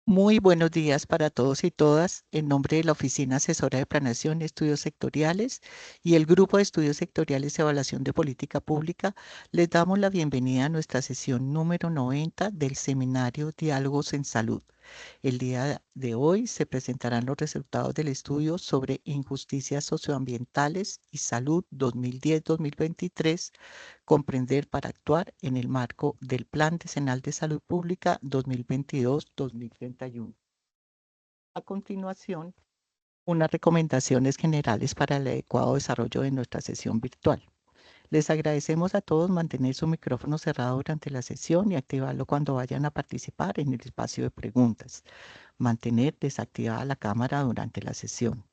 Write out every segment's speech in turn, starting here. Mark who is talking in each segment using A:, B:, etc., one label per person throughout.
A: Muy buenos días para todos y todas. En nombre de la Oficina Asesora de Planeación y Estudios Sectoriales y el Grupo de Estudios Sectoriales y Evaluación de Política Pública, les damos la bienvenida a nuestra sesión número 90 del seminario Diálogos en Salud. El día de hoy se presentarán los resultados del estudio sobre injusticias socioambientales y salud 2010-2023, comprender para actuar en el marco del Plan Decenal de Salud Pública 2022-2031. A continuación, unas recomendaciones generales para el adecuado desarrollo de nuestra sesión virtual. Les agradecemos a todos mantener su micrófono cerrado durante la sesión y activarlo cuando vayan a participar en el espacio de preguntas. Mantener desactivada la cámara durante la sesión.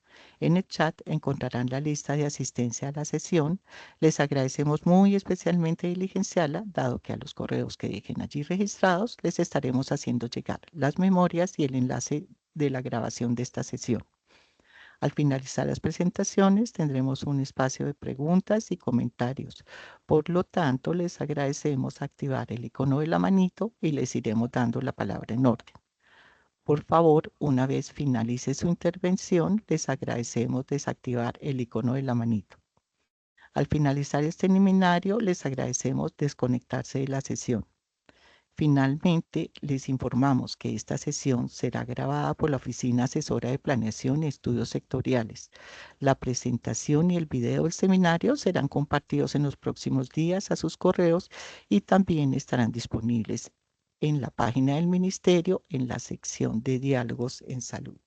A: En el chat encontrarán la lista de asistencia a la sesión. Les agradecemos muy especialmente diligenciarla, dado que a los correos que dejen allí registrados les estaremos haciendo llegar las memorias y el enlace de la grabación de esta sesión. Al finalizar las presentaciones tendremos un espacio de preguntas y comentarios. Por lo tanto, les agradecemos activar el icono de la manito y les iremos dando la palabra en orden. Por favor, una vez finalice su intervención, les agradecemos desactivar el icono de la manito. Al finalizar este seminario, les agradecemos desconectarse de la sesión. Finalmente, les informamos que esta sesión será grabada por la Oficina Asesora de Planeación y Estudios Sectoriales. La presentación y el video del seminario serán compartidos en los próximos días a sus correos y también estarán disponibles en la página del Ministerio en la sección de Diálogos en Salud.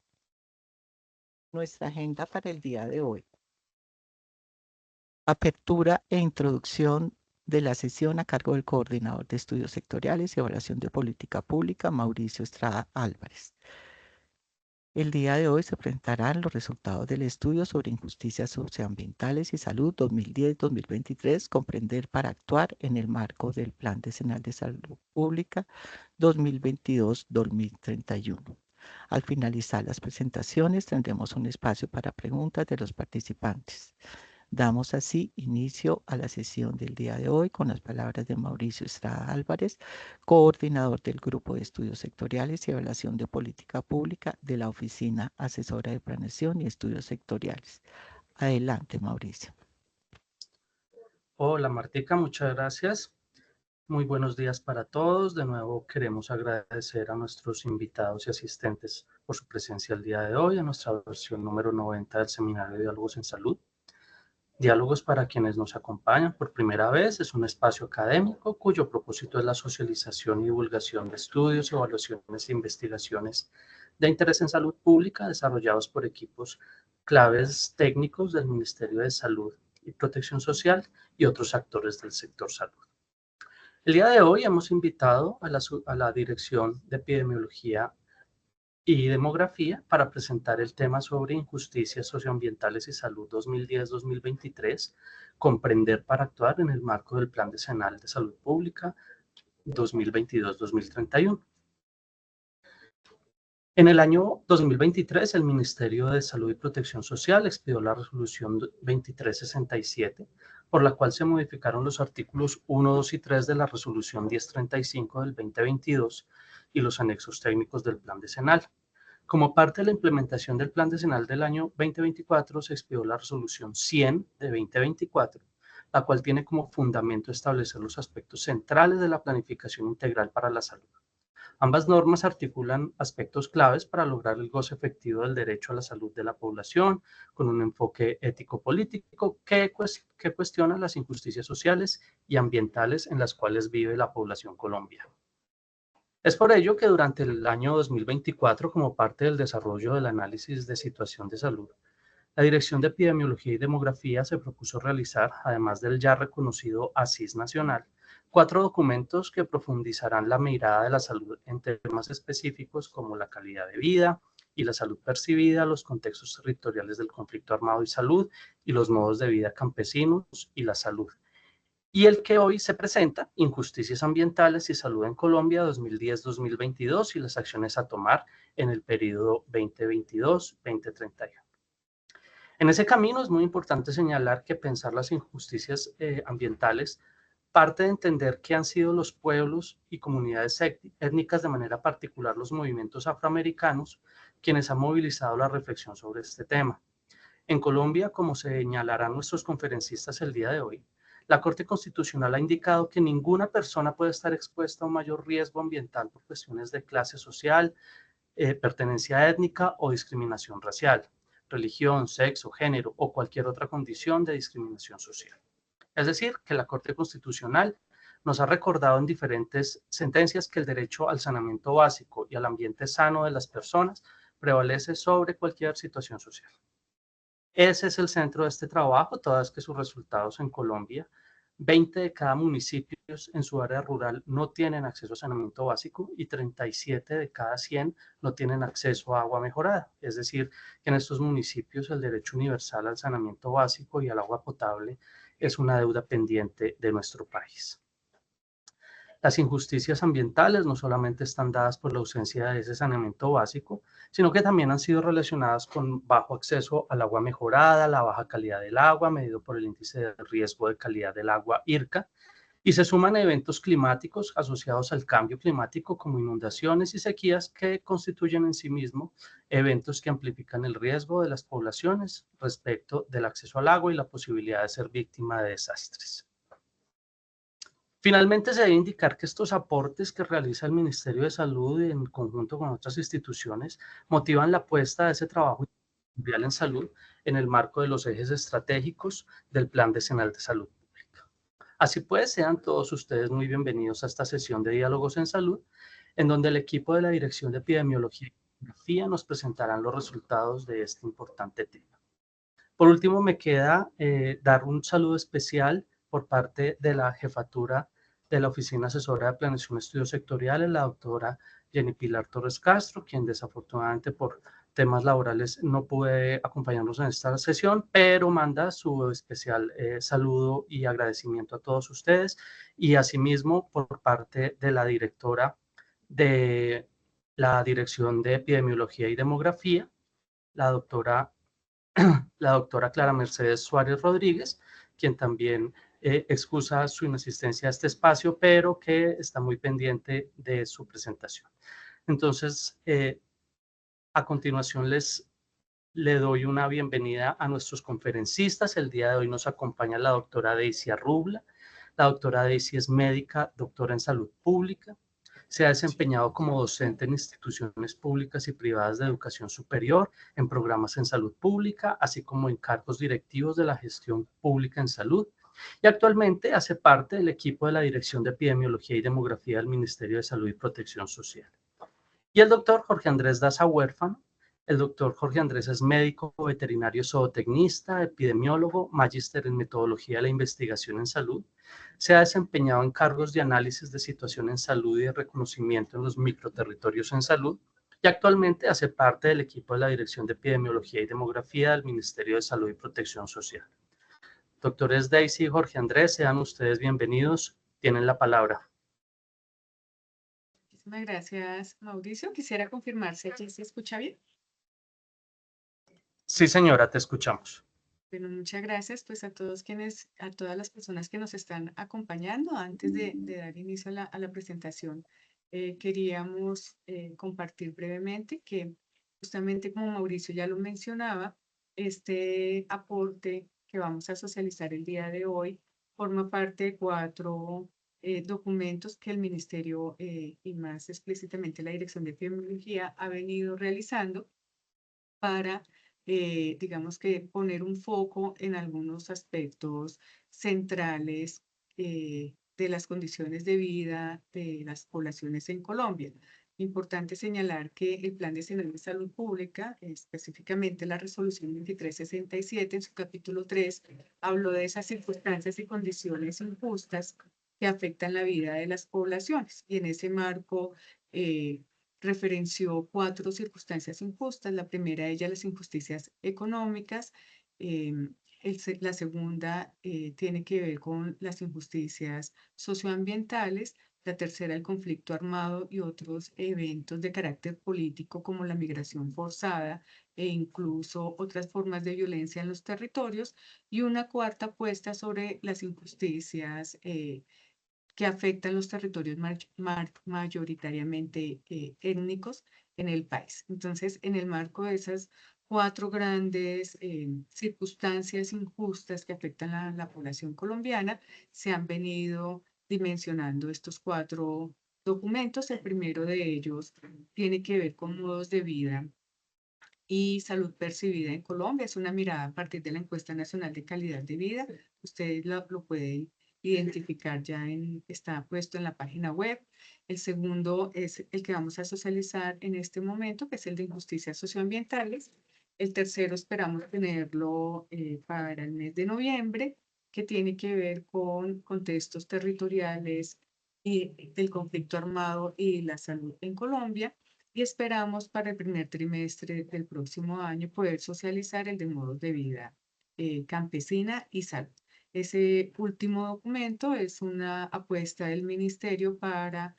A: Nuestra agenda para el día de hoy. Apertura e introducción de la sesión a cargo del Coordinador de Estudios Sectoriales y Evaluación de Política Pública, Mauricio Estrada Álvarez. El día de hoy se presentarán los resultados del estudio sobre injusticias socioambientales y salud 2010-2023, comprender para actuar en el marco del Plan Decenal de Salud Pública 2022-2031. Al finalizar las presentaciones tendremos un espacio para preguntas de los participantes. Damos así inicio a la sesión del día de hoy con las palabras de Mauricio Estrada Álvarez, coordinador del Grupo de Estudios Sectoriales y Evaluación de Política Pública de la Oficina Asesora de Planeación y Estudios Sectoriales. Adelante, Mauricio.
B: Hola, Martica, muchas gracias. Muy buenos días para todos. De nuevo queremos agradecer a nuestros invitados y asistentes por su presencia el día de hoy en nuestra versión número 90 del Seminario de Diálogos en Salud. Diálogos, para quienes nos acompañan por primera vez, es un espacio académico cuyo propósito es la socialización y divulgación de estudios, evaluaciones e investigaciones de interés en salud pública desarrollados por equipos claves técnicos del Ministerio de Salud y Protección Social y otros actores del sector salud. El día de hoy hemos invitado a la Dirección de Epidemiología y Demografía para presentar el tema sobre injusticias socioambientales y salud 2010-2023, comprender para actuar en el marco del Plan Decenal de Salud Pública 2022-2031. En el año 2023, el Ministerio de Salud y Protección Social expidió la resolución 2367, por la cual se modificaron los artículos 1, 2 y 3 de la resolución 1035 del 2022 y los anexos técnicos del Plan Decenal. Como parte de la implementación del Plan Decenal del año 2024, se expidió la resolución 100 de 2024, la cual tiene como fundamento establecer los aspectos centrales de la planificación integral para la salud. Ambas normas articulan aspectos claves para lograr el goce efectivo del derecho a la salud de la población, con un enfoque ético-político que cuestiona las injusticias sociales y ambientales en las cuales vive la población colombiana. Es por ello que durante el año 2024, como parte del desarrollo del análisis de situación de salud, la Dirección de Epidemiología y Demografía se propuso realizar, además del ya reconocido ASIS nacional, 4 documentos que profundizarán la mirada de la salud en temas específicos como la calidad de vida y la salud percibida, los contextos territoriales del conflicto armado y salud, y los modos de vida campesinos y la salud. Y el que hoy se presenta, Injusticias Ambientales y Salud en Colombia 2010-2022 y las acciones a tomar en el periodo 2022-2031. En ese camino es muy importante señalar que pensar las injusticias ambientales parte de entender que han sido los pueblos y comunidades étnicas, de manera particular los movimientos afroamericanos, quienes han movilizado la reflexión sobre este tema. En Colombia, como señalarán nuestros conferencistas el día de hoy, la Corte Constitucional ha indicado que ninguna persona puede estar expuesta a un mayor riesgo ambiental por cuestiones de clase social, pertenencia étnica o discriminación racial, religión, sexo, género o cualquier otra condición de discriminación social. Es decir, que la Corte Constitucional nos ha recordado en diferentes sentencias que el derecho al saneamiento básico y al ambiente sano de las personas prevalece sobre cualquier situación social. Ese es el centro de este trabajo, todas que sus resultados en Colombia, 20 de cada municipio en su área rural no tienen acceso a saneamiento básico y 37 de cada 100 no tienen acceso a agua mejorada. Es decir, que en estos municipios el derecho universal al saneamiento básico y al agua potable es una deuda pendiente de nuestro país. Las injusticias ambientales no solamente están dadas por la ausencia de ese saneamiento básico, sino que también han sido relacionadas con bajo acceso al agua mejorada, la baja calidad del agua, medido por el índice de riesgo de calidad del agua IRCA, y se suman eventos climáticos asociados al cambio climático como inundaciones y sequías que constituyen en sí mismos eventos que amplifican el riesgo de las poblaciones respecto del acceso al agua y la posibilidad de ser víctima de desastres. Finalmente, se debe indicar que estos aportes que realiza el Ministerio de Salud en conjunto con otras instituciones motivan la apuesta de ese trabajo mundial en salud en el marco de los ejes estratégicos del Plan Decenal de Salud Pública. Así pues, sean todos ustedes muy bienvenidos a esta sesión de Diálogos en Salud, en donde el equipo de la Dirección de Epidemiología y Demografía nos presentarán los resultados de este importante tema. Por último, me queda dar un saludo especial por parte de la jefatura de la Oficina Asesora de Planeación y Estudios Sectoriales, la doctora Jenny Pilar Torres Castro, quien desafortunadamente por temas laborales no puede acompañarnos en esta sesión, pero manda su especial saludo y agradecimiento a todos ustedes, y asimismo por parte de la directora de la Dirección de Epidemiología y Demografía, la doctora Clara Mercedes Suárez Rodríguez, quien también excusa su inasistencia a este espacio, pero que está muy pendiente de su presentación. Entonces, a continuación le doy una bienvenida a nuestros conferencistas. El día de hoy nos acompaña la doctora Daisy Arrubla. La doctora Daisy es médica, doctora en salud pública. Se ha desempeñado como docente en instituciones públicas y privadas de educación superior, en programas en salud pública, así como en cargos directivos de la gestión pública en salud. Y actualmente hace parte del equipo de la Dirección de Epidemiología y Demografía del Ministerio de Salud y Protección Social. Y el doctor Jorge Andrés Daza Huérfano. El doctor Jorge Andrés es médico veterinario zootecnista, epidemiólogo, magíster en metodología de la investigación en salud. Se ha desempeñado en cargos de análisis de situación en salud y de reconocimiento en los microterritorios en salud, y actualmente hace parte del equipo de la Dirección de Epidemiología y Demografía del Ministerio de Salud y Protección Social. Doctores Daisy y Jorge Andrés, sean ustedes bienvenidos. Tienen la palabra.
C: Muchísimas gracias, Mauricio. Quisiera confirmar si aquí se escucha bien.
B: Sí, señora, te escuchamos.
C: Bueno, muchas gracias pues a todos a todas las personas que nos están acompañando. Antes de dar inicio a la presentación, queríamos compartir brevemente que justamente como Mauricio ya lo mencionaba, este aporte que vamos a socializar el día de hoy forma parte de 4 documentos que el Ministerio y más explícitamente la Dirección de Epidemiología ha venido realizando para, digamos que, poner un foco en algunos aspectos centrales de las condiciones de vida de las poblaciones en Colombia. Importante señalar que el Plan Decenal de Salud Pública, específicamente la Resolución 2367, en su capítulo 3, habló de esas circunstancias y condiciones injustas que afectan la vida de las poblaciones. Y en ese marco, referenció 4 circunstancias injustas. La primera de ellas, las injusticias económicas. La segunda tiene que ver con las injusticias socioambientales. La tercera, el conflicto armado y otros eventos de carácter político como la migración forzada e incluso otras formas de violencia en los territorios. Y una cuarta puesta sobre las injusticias que afectan los territorios mayoritariamente étnicos en el país. Entonces, en el marco de esas cuatro grandes circunstancias injustas que afectan a la población colombiana, se han venido dimensionando estos cuatro documentos. El primero de ellos tiene que ver con modos de vida y salud percibida en Colombia. Es una mirada a partir de la encuesta nacional de calidad de vida. Ustedes lo pueden identificar, está puesto en la página web. El segundo es el que vamos a socializar en este momento, que es el de injusticias socioambientales. El tercero esperamos tenerlo para el mes de noviembre, que tiene que ver con contextos territoriales y del conflicto armado y la salud en Colombia. Y esperamos para el primer trimestre del próximo año poder socializar el de modos de vida campesina y salud. Ese último documento es una apuesta del ministerio para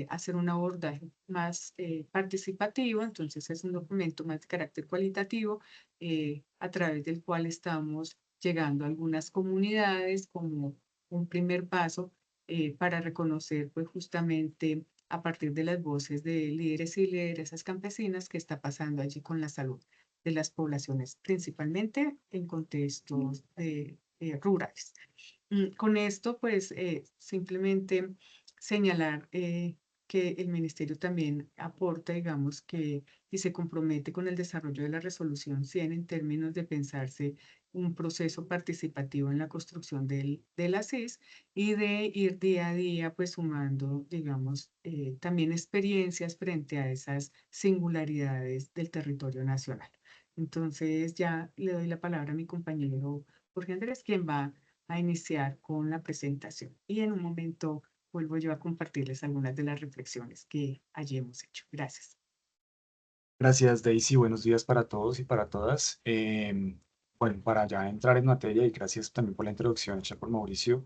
C: hacer un abordaje más participativo. Entonces es un documento más de carácter cualitativo a través del cual estamos llegando a algunas comunidades como un primer paso para reconocer pues justamente a partir de las voces de líderes y lideresas campesinas qué está pasando allí con la salud de las poblaciones, principalmente en contextos rurales. Con esto, pues, simplemente señalar que el ministerio también aporta, digamos, y se compromete con el desarrollo de la resolución 100 en términos de pensarse un proceso participativo en la construcción de la CIS y de ir día a día, pues, sumando, digamos, también experiencias frente a esas singularidades del territorio nacional. Entonces, ya le doy la palabra a mi compañero Jorge Andrés, quien va a iniciar con la presentación. Y en un momento vuelvo yo a compartirles algunas de las reflexiones que allí hemos hecho. Gracias.
D: Gracias, Daisy. Buenos días para todos y para todas. Bueno, para ya entrar en materia y gracias también por la introducción hecha por Mauricio,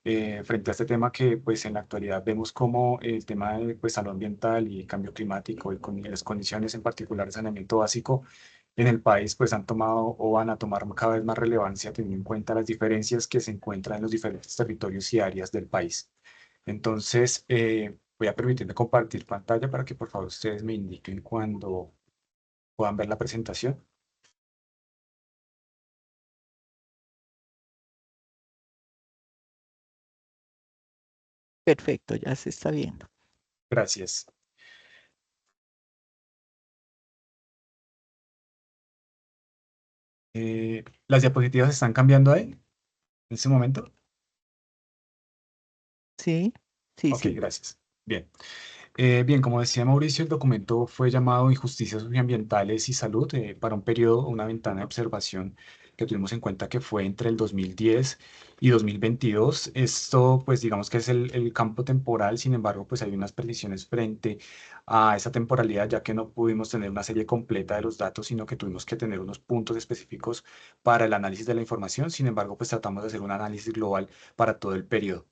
D: frente a este tema que pues en la actualidad vemos como el tema de pues, salud ambiental y cambio climático y con las condiciones en particular de saneamiento básico en el país pues han tomado o van a tomar cada vez más relevancia teniendo en cuenta las diferencias que se encuentran en los diferentes territorios y áreas del país. Entonces, voy a permitirme compartir pantalla para que por favor ustedes me indiquen cuando puedan ver la presentación.
A: Perfecto, ya se está viendo.
D: Gracias. ¿Las diapositivas están cambiando ahí en este momento?
A: Sí, sí,
D: Ok,
A: sí.
D: gracias. Bien. Bien, como decía Mauricio, el documento fue llamado Injusticias Socioambientales y Salud para un periodo, una ventana de observación que tuvimos en cuenta que fue entre el 2010 y 2022. Esto, pues digamos que es el campo temporal, sin embargo, pues hay unas precisiones frente a esa temporalidad, ya que no pudimos tener una serie completa de los datos, sino que tuvimos que tener unos puntos específicos para el análisis de la información. Sin embargo, pues tratamos de hacer un análisis global para todo el periodo.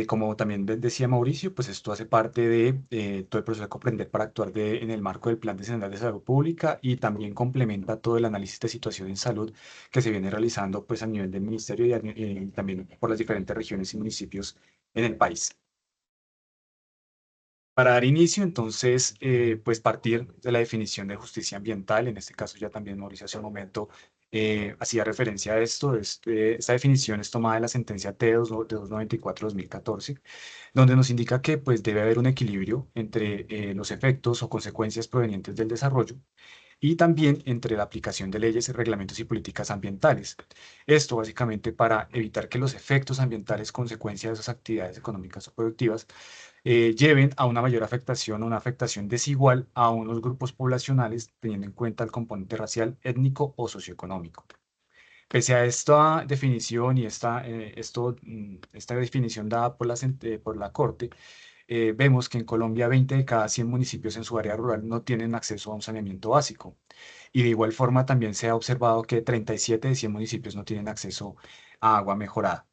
D: Como también decía Mauricio, pues esto hace parte de todo el proceso de comprender para actuar en el marco del Plan Decenal de Salud Pública y también complementa todo el análisis de situación en salud que se viene realizando pues a nivel del ministerio y también por las diferentes regiones y municipios en el país. Para dar inicio, entonces, pues partir de la definición de justicia ambiental, en este caso ya también Mauricio hace un momento hacía referencia a esto, esta definición es tomada de la sentencia T2 de 294-2014, donde nos indica que pues debe haber un equilibrio entre los efectos o consecuencias provenientes del desarrollo y también entre la aplicación de leyes, reglamentos y políticas ambientales. Esto básicamente para evitar que los efectos ambientales, consecuencia de esas actividades económicas o productivas, lleven a una mayor afectación o una afectación desigual a unos grupos poblacionales, teniendo en cuenta el componente racial, étnico o socioeconómico. Pese a esta definición y esta definición dada por la Corte, vemos que en Colombia 20 de cada 100 municipios en su área rural no tienen acceso a un saneamiento básico. Y de igual forma también se ha observado que 37 de 100 municipios no tienen acceso a agua mejorada.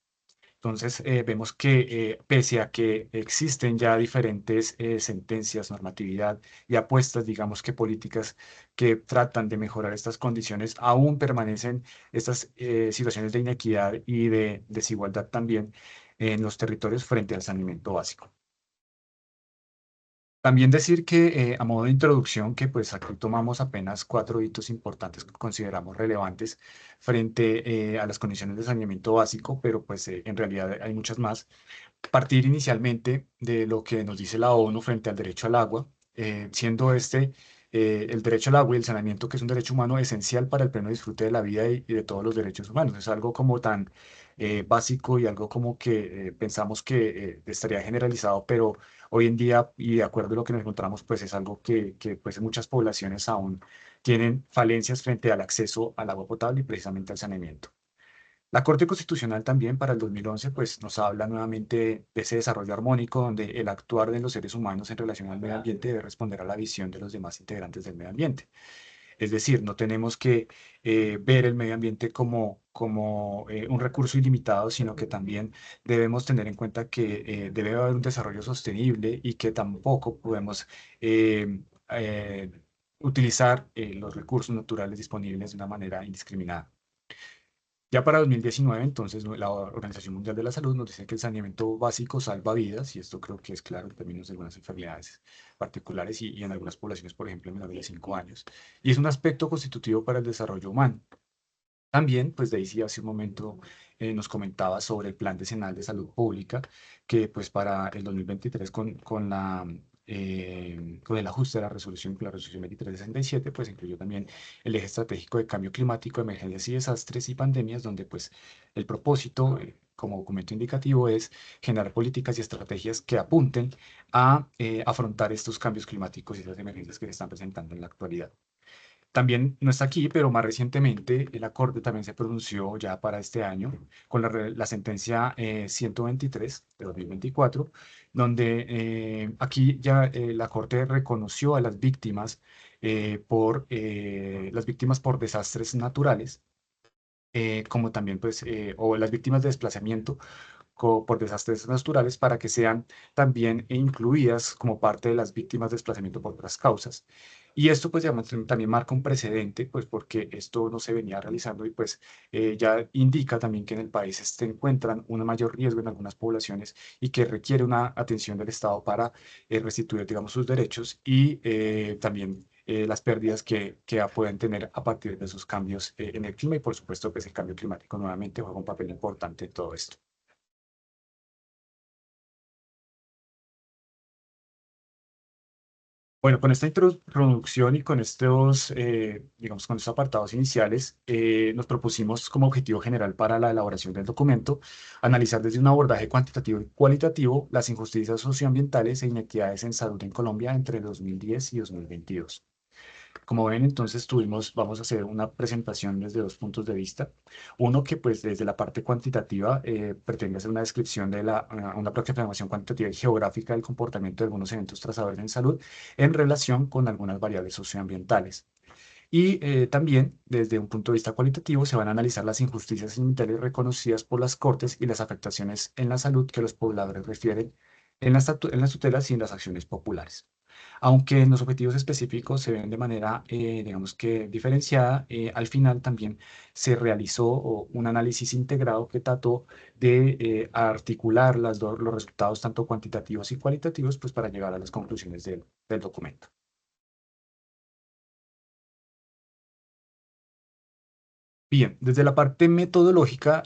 D: Entonces, vemos que pese a que existen ya diferentes sentencias, normatividad y apuestas, digamos que políticas que tratan de mejorar estas condiciones, aún permanecen estas situaciones de inequidad y de desigualdad también en los territorios frente al saneamiento básico. También decir que a modo de introducción, que pues aquí tomamos apenas 4 hitos importantes que consideramos relevantes frente a las condiciones de saneamiento básico, pero pues en realidad hay muchas más. Partir inicialmente de lo que nos dice la ONU frente al derecho al agua, siendo el derecho al agua y el saneamiento, que es un derecho humano esencial para el pleno disfrute de la vida y de todos los derechos humanos. Es algo como tan básico y algo como que pensamos que estaría generalizado, pero hoy en día, y de acuerdo a lo que nos encontramos, pues es algo que pues muchas poblaciones aún tienen falencias frente al acceso al agua potable y precisamente al saneamiento. La Corte Constitucional también para el 2011 pues, nos habla nuevamente de ese desarrollo armónico donde el actuar de los seres humanos en relación al medio ambiente debe responder a la visión de los demás integrantes del medio ambiente. Es decir, no tenemos que ver el medio ambiente como un recurso ilimitado, sino que también debemos tener en cuenta que debe haber un desarrollo sostenible y que tampoco podemos eh, eh, utilizar los recursos naturales disponibles de una manera indiscriminada. Ya para 2019, entonces, la Organización Mundial de la Salud nos dice que el saneamiento básico salva vidas, y esto creo que es claro en términos de algunas enfermedades particulares y en algunas poblaciones, por ejemplo, en menores de 5 años, y es un aspecto constitutivo para el desarrollo humano. También, pues Daisy hace un momento nos comentaba sobre el Plan Decenal de Salud Pública, que pues para el 2023 con el ajuste de con la resolución 2367, pues incluyó también el eje estratégico de cambio climático, emergencias y desastres y pandemias, donde pues el propósito, como documento indicativo, es generar políticas y estrategias que apunten a afrontar estos cambios climáticos y estas emergencias que se están presentando en la actualidad. También no está aquí, pero más recientemente la Corte también se pronunció ya para este año con la sentencia 123 de 2024, donde aquí ya la Corte reconoció a las víctimas por desastres naturales, como también pues, o las víctimas de desplazamiento por desastres naturales para que sean también incluidas como parte de las víctimas de desplazamiento por otras causas. Y esto pues también marca un precedente, pues porque esto no se venía realizando y pues ya indica también que en el país se encuentran un mayor riesgo en algunas poblaciones y que requiere una atención del Estado para restituir, digamos, sus derechos y también las pérdidas que pueden tener a partir de esos cambios en el clima y por supuesto pues el cambio climático nuevamente juega un papel importante en todo esto. Bueno, con esta introducción y con estos, digamos, con estos apartados iniciales, nos propusimos como objetivo general para la elaboración del documento analizar desde un abordaje cuantitativo y cualitativo las injusticias socioambientales e inequidades en salud en Colombia entre 2010 y 2022. Como ven, entonces vamos a hacer una presentación desde 2 puntos de vista. Uno que pues desde la parte cuantitativa pretende hacer una descripción de una aproximación cuantitativa y geográfica del comportamiento de algunos eventos trazadores en salud en relación con algunas variables socioambientales. Y también, desde un punto de vista cualitativo, se van a analizar las injusticias ambientales reconocidas por las Cortes y las afectaciones en la salud que los pobladores refieren en las tutelas y en las acciones populares. Aunque en los objetivos específicos se ven de manera, digamos que diferenciada, al final también se realizó un análisis integrado que trató de articular los resultados tanto cuantitativos y cualitativos pues, para llegar a las conclusiones del documento. Bien, desde la parte metodológica,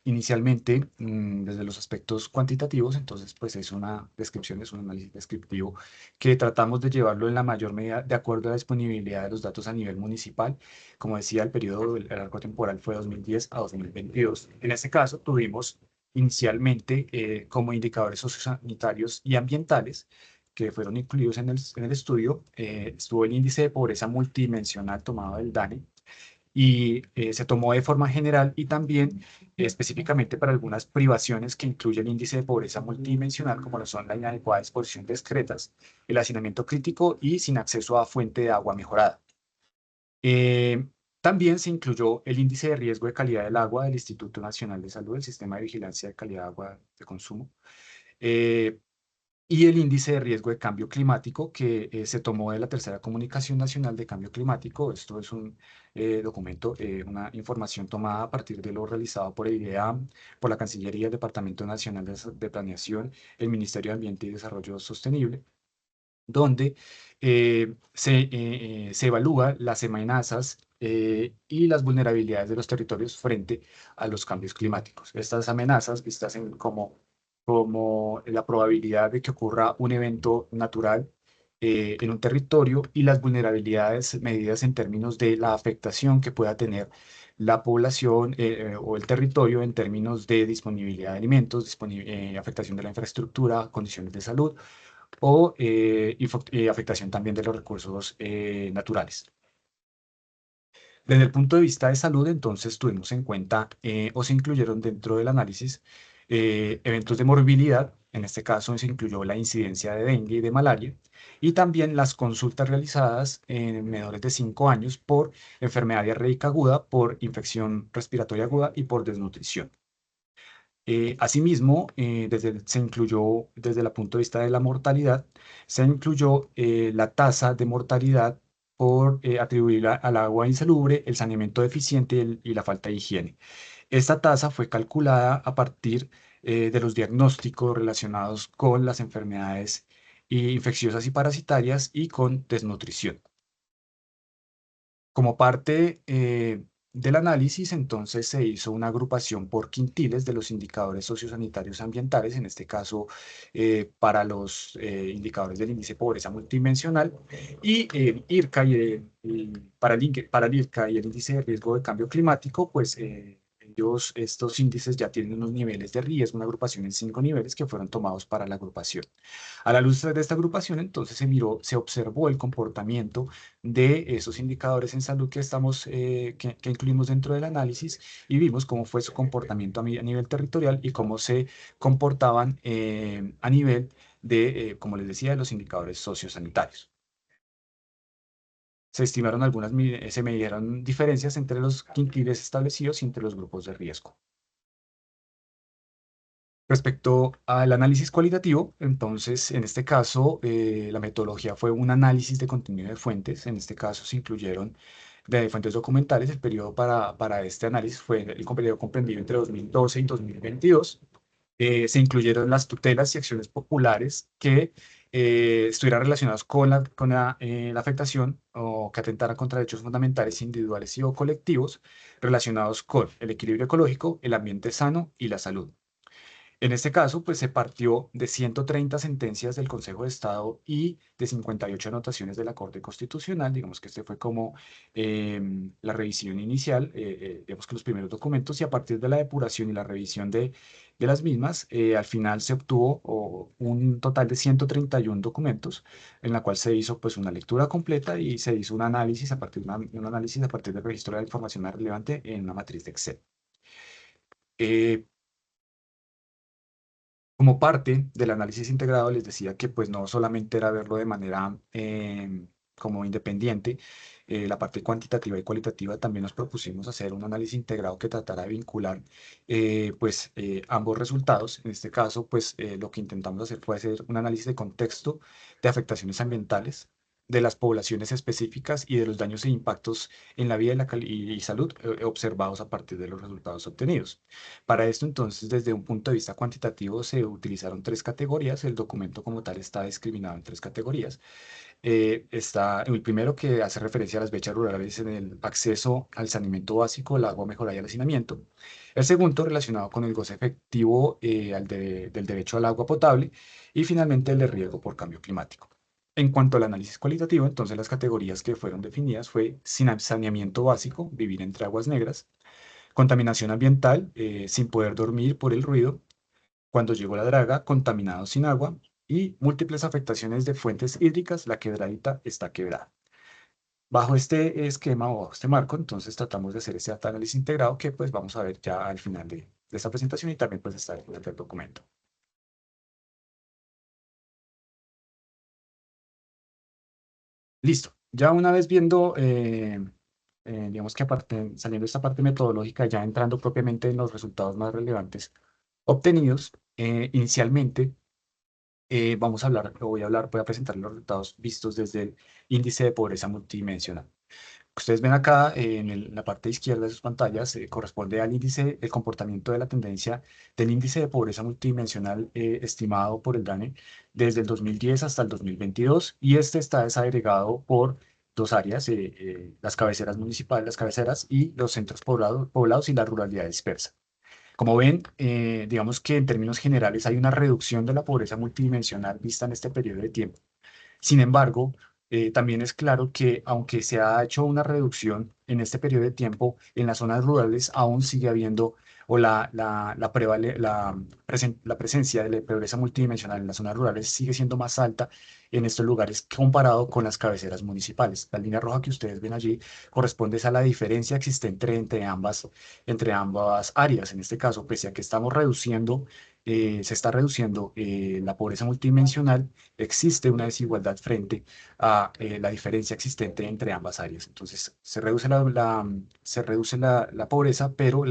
D: inicialmente, desde los aspectos cuantitativos, entonces, pues es una descripción, es un análisis descriptivo que tratamos de llevarlo en la mayor medida de acuerdo a la disponibilidad de los datos a nivel municipal. Como decía, el arco temporal fue 2010 a 2022. En este caso, tuvimos inicialmente como indicadores sociosanitarios y ambientales que fueron incluidos en el estudio, estuvo el índice de pobreza multidimensional tomado del DANE, y se tomó de forma general y también específicamente para algunas privaciones que incluyen el índice de pobreza multidimensional, como lo son la inadecuada disposición de excretas, el hacinamiento crítico y sin acceso a fuente de agua mejorada. También se incluyó el índice de riesgo de calidad del agua del Instituto Nacional de Salud, el Sistema de Vigilancia de Calidad de Agua de Consumo, eh, y el índice de riesgo de cambio climático que se tomó de la Tercera Comunicación Nacional de Cambio Climático. Esto es un documento, una información tomada a partir de lo realizado por el IDEAM, por la Cancillería, el Departamento Nacional de Planeación, el Ministerio de Ambiente y Desarrollo Sostenible, donde se evalúa las amenazas y las vulnerabilidades de los territorios frente a los cambios climáticos. Estas amenazas vistas como la probabilidad de que ocurra un evento natural en un territorio y las vulnerabilidades medidas en términos de la afectación que pueda tener la población o el territorio en términos de disponibilidad de alimentos, afectación de la infraestructura, condiciones de salud o afectación también de los recursos naturales. Desde el punto de vista de salud, entonces tuvimos en cuenta o se incluyeron dentro del análisis eventos de morbilidad. En este caso se incluyó la incidencia de dengue y de malaria y también las consultas realizadas en menores de 5 años por enfermedad diarreica aguda, por infección respiratoria aguda y por desnutrición. Asimismo, se incluyó desde el punto de vista de la mortalidad, se incluyó la tasa de mortalidad por atribuirla al agua insalubre, el saneamiento deficiente y la falta de higiene. Esta tasa fue calculada a partir de los diagnósticos relacionados con las enfermedades infecciosas y parasitarias y con desnutrición. Como parte del análisis, entonces se hizo una agrupación por quintiles de los indicadores sociosanitarios ambientales, en este caso para los indicadores del índice de pobreza multidimensional, y IRCA para el IRCA y el índice de riesgo de cambio climático, pues estos índices ya tienen unos niveles de riesgo, una agrupación en 5 niveles que fueron tomados para la agrupación. A la luz de esta agrupación, entonces se observó el comportamiento de esos indicadores en salud que incluimos dentro del análisis y vimos cómo fue su comportamiento a nivel territorial y cómo se comportaban a nivel de, como les decía, de los indicadores sociosanitarios. Se midieron diferencias entre los quintiles establecidos y entre los grupos de riesgo. Respecto al análisis cualitativo, entonces, en este caso, la metodología fue un análisis de contenido de fuentes. En este caso, se incluyeron de fuentes documentales. El periodo para este análisis fue el periodo comprendido entre 2012 y 2022. Se incluyeron las tutelas y acciones populares que estuvieran relacionadas con la afectación o que atentaran contra derechos fundamentales individuales y o colectivos relacionados con el equilibrio ecológico, el ambiente sano y la salud. En este caso, pues se partió de 130 sentencias del Consejo de Estado y de 58 anotaciones de la Corte Constitucional. Digamos que este fue como la revisión inicial, digamos que los primeros documentos, y a partir de la depuración y la revisión de las mismas, al final se obtuvo un total de 131 documentos, en la cual se hizo pues una lectura completa y se hizo un análisis un análisis a partir del registro de la información más relevante en una matriz de Excel. Como parte del análisis integrado, les decía que pues no solamente era verlo de manera como independiente, la parte cuantitativa y cualitativa, también nos propusimos hacer un análisis integrado que tratara de vincular ambos resultados. En este caso, pues lo que intentamos hacer fue hacer un análisis de contexto de afectaciones ambientales, de las poblaciones específicas y de los daños e impactos en la vida y salud observados a partir de los resultados obtenidos. Para esto, entonces, desde un punto de vista cuantitativo, se utilizaron 3 categorías. El documento como tal está discriminado en 3 categorías. Está el primero, que hace referencia a las brechas rurales en el acceso al saneamiento básico, el agua mejorada y el hacinamiento. El segundo, relacionado con el goce efectivo del derecho al agua potable. Y finalmente, el de riesgo por cambio climático. En cuanto al análisis cualitativo, entonces las categorías que fueron definidas fue saneamiento básico, vivir entre aguas negras; contaminación ambiental, sin poder dormir por el ruido; cuando llegó la draga, contaminado sin agua; y múltiples afectaciones de fuentes hídricas, la quebradita está quebrada. Bajo este esquema o bajo este marco, entonces tratamos de hacer ese análisis integrado que pues vamos a ver ya al final de esta presentación y también pues está en el documento. Listo. Ya una vez viendo digamos que aparte, saliendo de esta parte metodológica, ya entrando propiamente en los resultados más relevantes obtenidos, inicialmente vamos a hablar, o voy a presentar los resultados vistos desde el índice de pobreza multidimensional. Ustedes ven acá en la parte izquierda de sus pantallas, corresponde al índice, el comportamiento de la tendencia del índice de pobreza multidimensional estimado por el DANE desde el 2010 hasta el 2022, y este está desagregado por dos áreas, las cabeceras municipales, las cabeceras y los centros poblados y la ruralidad dispersa. Como ven, digamos que en términos generales hay una reducción de la pobreza multidimensional vista en este periodo de tiempo. Sin embargo, también es claro que aunque se ha hecho una reducción en este periodo de tiempo, en las zonas rurales aún sigue habiendo, o la presencia de la pobreza multidimensional en las zonas rurales sigue siendo más alta en estos lugares comparado con las cabeceras municipales. La línea roja que ustedes ven allí corresponde a la diferencia existente entre ambas áreas. En este caso, pese a que estamos reduciendo, se está reduciendo la pobreza multidimensional, existe una desigualdad frente a la diferencia existente entre ambas áreas. Entonces, se reduce la pobreza, pero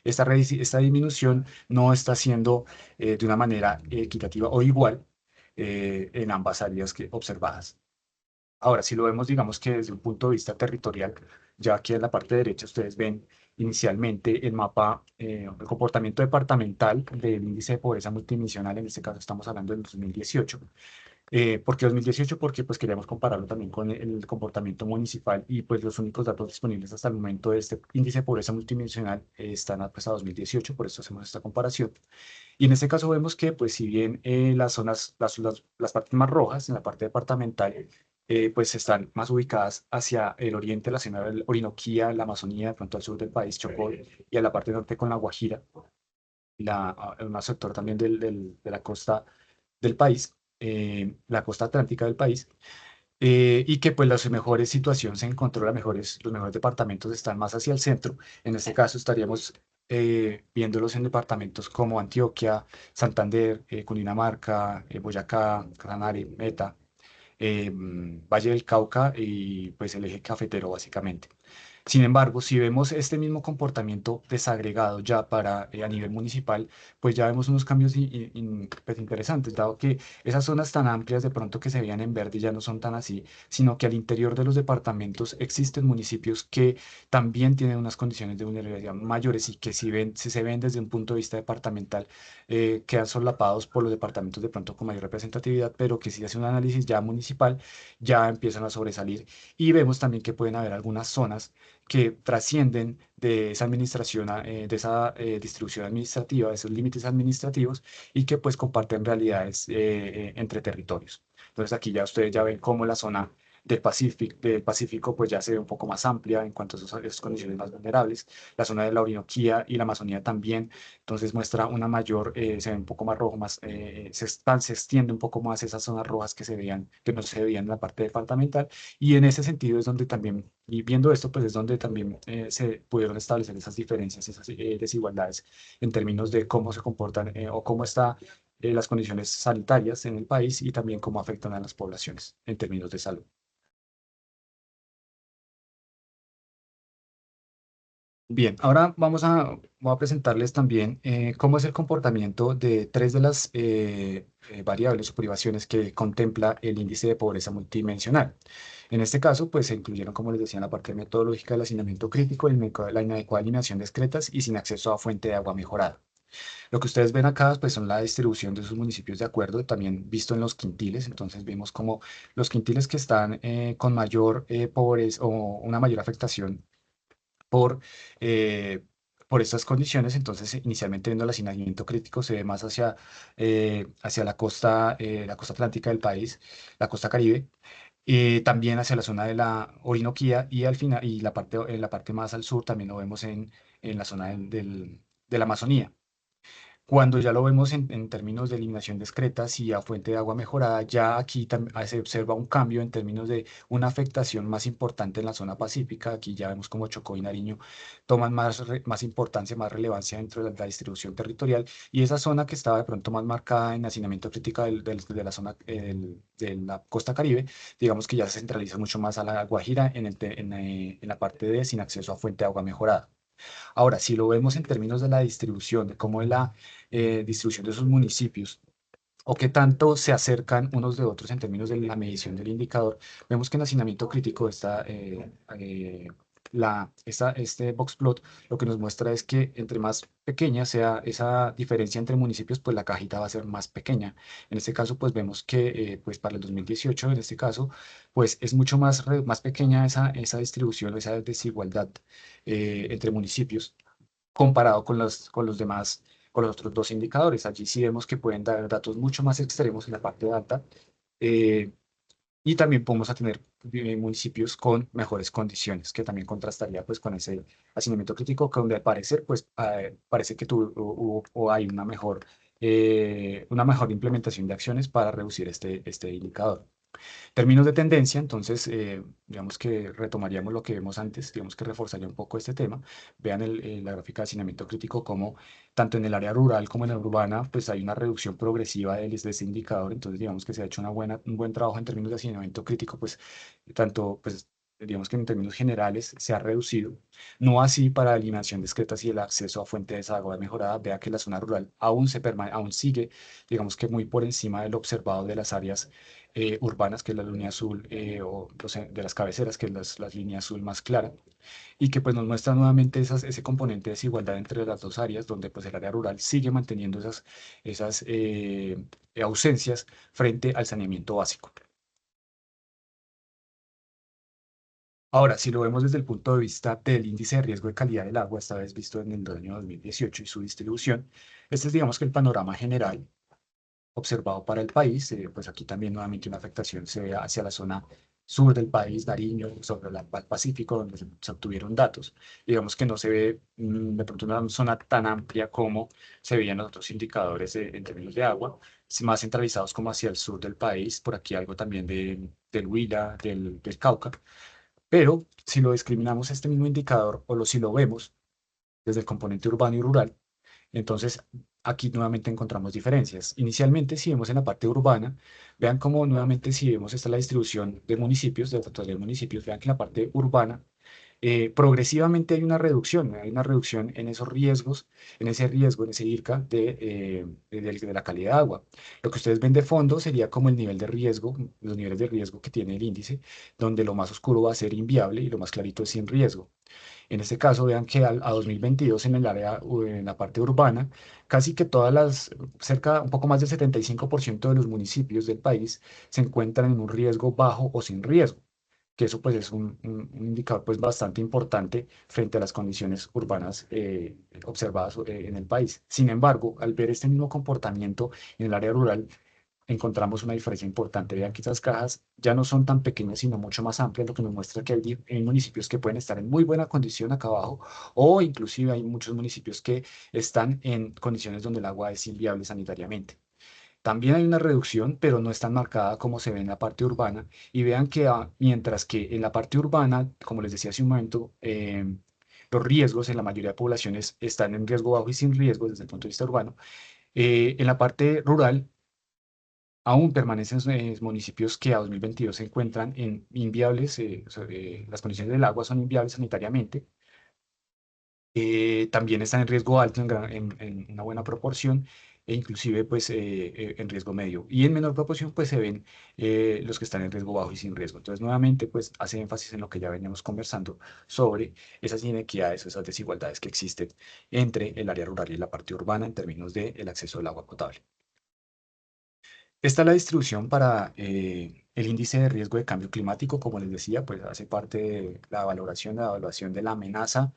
D: esta disminución no está siendo de una manera equitativa o igual en ambas áreas observadas. Ahora, si lo vemos, digamos que desde un punto de vista territorial, ya aquí en la parte derecha ustedes ven inicialmente el mapa, el comportamiento departamental del índice de pobreza multidimensional, en este caso estamos hablando del 2018. ¿Por qué 2018? Porque pues queríamos compararlo también con el comportamiento municipal, y pues los únicos datos disponibles hasta el momento de este índice de pobreza multidimensional están pues, a 2018, por eso hacemos esta comparación. Y en este caso vemos que, pues, si bien las zonas, las partes más rojas en la parte departamental, pues están más ubicadas hacia el oriente, la zona del Orinoquía, la Amazonía, de pronto al sur del país, Chocó, y a la parte norte con la Guajira, un sector también de la costa del país, la costa atlántica del país, y que pues las mejores situaciones se encontró, los mejores departamentos están más hacia el centro. En este caso estaríamos viéndolos en departamentos como Antioquia, Santander, Cundinamarca, Boyacá, Sanare, Meta, Valle del Cauca y pues el eje cafetero básicamente. Sin embargo, si vemos este mismo comportamiento desagregado ya para a nivel municipal, pues ya vemos unos cambios pues, interesantes, dado que esas zonas tan amplias de pronto que se veían en verde ya no son tan así, sino que al interior de los departamentos existen municipios que también tienen unas condiciones de vulnerabilidad mayores, y que si se ven desde un punto de vista departamental, quedan solapados por los departamentos de pronto con mayor representatividad, pero que si hace un análisis ya municipal, ya empiezan a sobresalir. Y vemos también que pueden haber algunas zonas que trascienden de esa administración, de esa distribución administrativa, de esos límites administrativos, y que pues comparten realidades entre territorios. Entonces aquí ya ustedes ya ven cómo la zona del Pacífico pues ya se ve un poco más amplia en cuanto a esas condiciones más vulnerables. La zona de la Orinoquía y la Amazonía también, entonces muestra una mayor, se ve un poco más rojo, se extiende un poco más esas zonas rojas que no se veían en la parte departamental, y en ese sentido es donde también, y viendo esto, pues es donde también se pudieron establecer esas diferencias, esas desigualdades en términos de cómo se comportan o cómo están las condiciones sanitarias en el país, y también cómo afectan a las poblaciones en términos de salud. Bien, ahora voy a presentarles también cómo es el comportamiento de tres de las variables o privaciones que contempla el índice de pobreza multidimensional. En este caso, pues se incluyeron, como les decía, en la parte metodológica, el hacinamiento crítico, la inadecuada eliminación de excretas y sin acceso a fuente de agua mejorada. Lo que ustedes ven acá, pues son la distribución de sus municipios de acuerdo, también visto en los quintiles. Entonces vemos como los quintiles que están con mayor pobreza o una mayor afectación por, eh, por estas condiciones. Entonces, inicialmente viendo el hacinamiento crítico, se ve más hacia la costa atlántica del país, la costa Caribe, y también hacia la zona de la Orinoquía, y al final, y en la parte más al sur también lo vemos en la zona de la Amazonía. Cuando ya lo vemos en términos de eliminación discreta, si a fuente de agua mejorada, ya aquí se observa un cambio en términos de una afectación más importante en la zona pacífica. Aquí ya vemos como Chocó y Nariño toman más importancia, más relevancia dentro de la distribución territorial. Y esa zona que estaba de pronto más marcada en hacinamiento crítico de la zona de la costa Caribe, digamos que ya se centraliza mucho más a la Guajira en la parte de sin acceso a fuente de agua mejorada. Ahora, si lo vemos en términos de la distribución, de cómo es la distribución de esos municipios, o qué tanto se acercan unos de otros en términos de la medición del indicador, vemos que en hacinamiento crítico este box plot lo que nos muestra es que entre más pequeña sea esa diferencia entre municipios, pues la cajita va a ser más pequeña. En este caso, pues vemos que pues para el 2018, en este caso, pues es mucho más pequeña esa distribución, esa desigualdad entre municipios comparado con los demás, con los otros dos indicadores. Allí sí vemos que pueden dar datos mucho más extremos en la parte de alta eh, y también podemos a tener municipios con mejores condiciones, que también contrastaría pues con ese hacinamiento crítico, que donde al parecer pues parece que hubo o hay una mejor implementación de acciones para reducir este indicador. Términos de tendencia, entonces, digamos que retomaríamos lo que vemos antes, digamos que reforzaría un poco este tema. Vean la gráfica de hacinamiento crítico, como tanto en el área rural como en la urbana, pues hay una reducción progresiva de este indicador. Entonces, digamos que se ha hecho un buen trabajo en términos de hacinamiento crítico, pues, tanto, pues, digamos que en términos generales se ha reducido. No así para la eliminación de excretas y el acceso a fuentes de agua mejorada. Vea que la zona rural aún sigue, digamos que muy por encima del observado de las áreas urbanas, que es la línea azul, o de las cabeceras, que es las líneas azul más clara, y que pues nos muestra nuevamente ese componente de desigualdad entre las dos áreas, donde pues el área rural sigue manteniendo esas ausencias frente al saneamiento básico. Ahora, si lo vemos desde el punto de vista del índice de riesgo de calidad del agua, esta vez visto en el año 2018 y su distribución, este es digamos que el panorama general observado para el país. Pues aquí también nuevamente una afectación se ve hacia la zona sur del país, Nariño, sobre el Pacífico, donde se obtuvieron datos. Digamos que no se ve de pronto una zona tan amplia como se veían los otros indicadores en términos de agua, más centralizados como hacia el sur del país, por aquí algo también del Huila, del Cauca. Pero si lo discriminamos este mismo indicador si lo vemos desde el componente urbano y rural, entonces, aquí nuevamente encontramos diferencias. Inicialmente, si vemos en la parte urbana, vean cómo nuevamente si vemos esta la distribución de municipios, de la totalidad de municipios, vean que en la parte urbana progresivamente hay una reducción en esos riesgos, en ese riesgo, en ese IRCA de la calidad de agua. Lo que ustedes ven de fondo sería como el nivel de riesgo, los niveles de riesgo que tiene el índice, donde lo más oscuro va a ser inviable y lo más clarito es sin riesgo. En este caso, vean que a 2022 en el área, en la parte urbana, casi que un poco más del 75% de los municipios del país se encuentran en un riesgo bajo o sin riesgo, que eso pues es un indicador pues bastante importante frente a las condiciones urbanas observadas en el país. Sin embargo, al ver este mismo comportamiento en el área rural, encontramos una diferencia importante. Vean que estas cajas ya no son tan pequeñas, sino mucho más amplias, lo que nos muestra que hay municipios que pueden estar en muy buena condición acá abajo, o inclusive hay muchos municipios que están en condiciones donde el agua es inviable sanitariamente. También hay una reducción, pero no es tan marcada como se ve en la parte urbana. Y vean que mientras que en la parte urbana, como les decía hace un momento, los riesgos en la mayoría de poblaciones están en riesgo bajo y sin riesgo desde el punto de vista urbano, en la parte rural aún permanecen municipios que a 2022 se encuentran en inviables, las condiciones del agua son inviables sanitariamente, también están en riesgo alto en una buena proporción e inclusive pues en riesgo medio. Y en menor proporción pues se ven los que están en riesgo bajo y sin riesgo. Entonces nuevamente pues hace énfasis en lo que ya veníamos conversando sobre esas inequidades, esas desigualdades que existen entre el área rural y la parte urbana en términos del acceso al agua potable. Esta es la distribución para el índice de riesgo de cambio climático. Como les decía, pues hace parte de la evaluación de la amenaza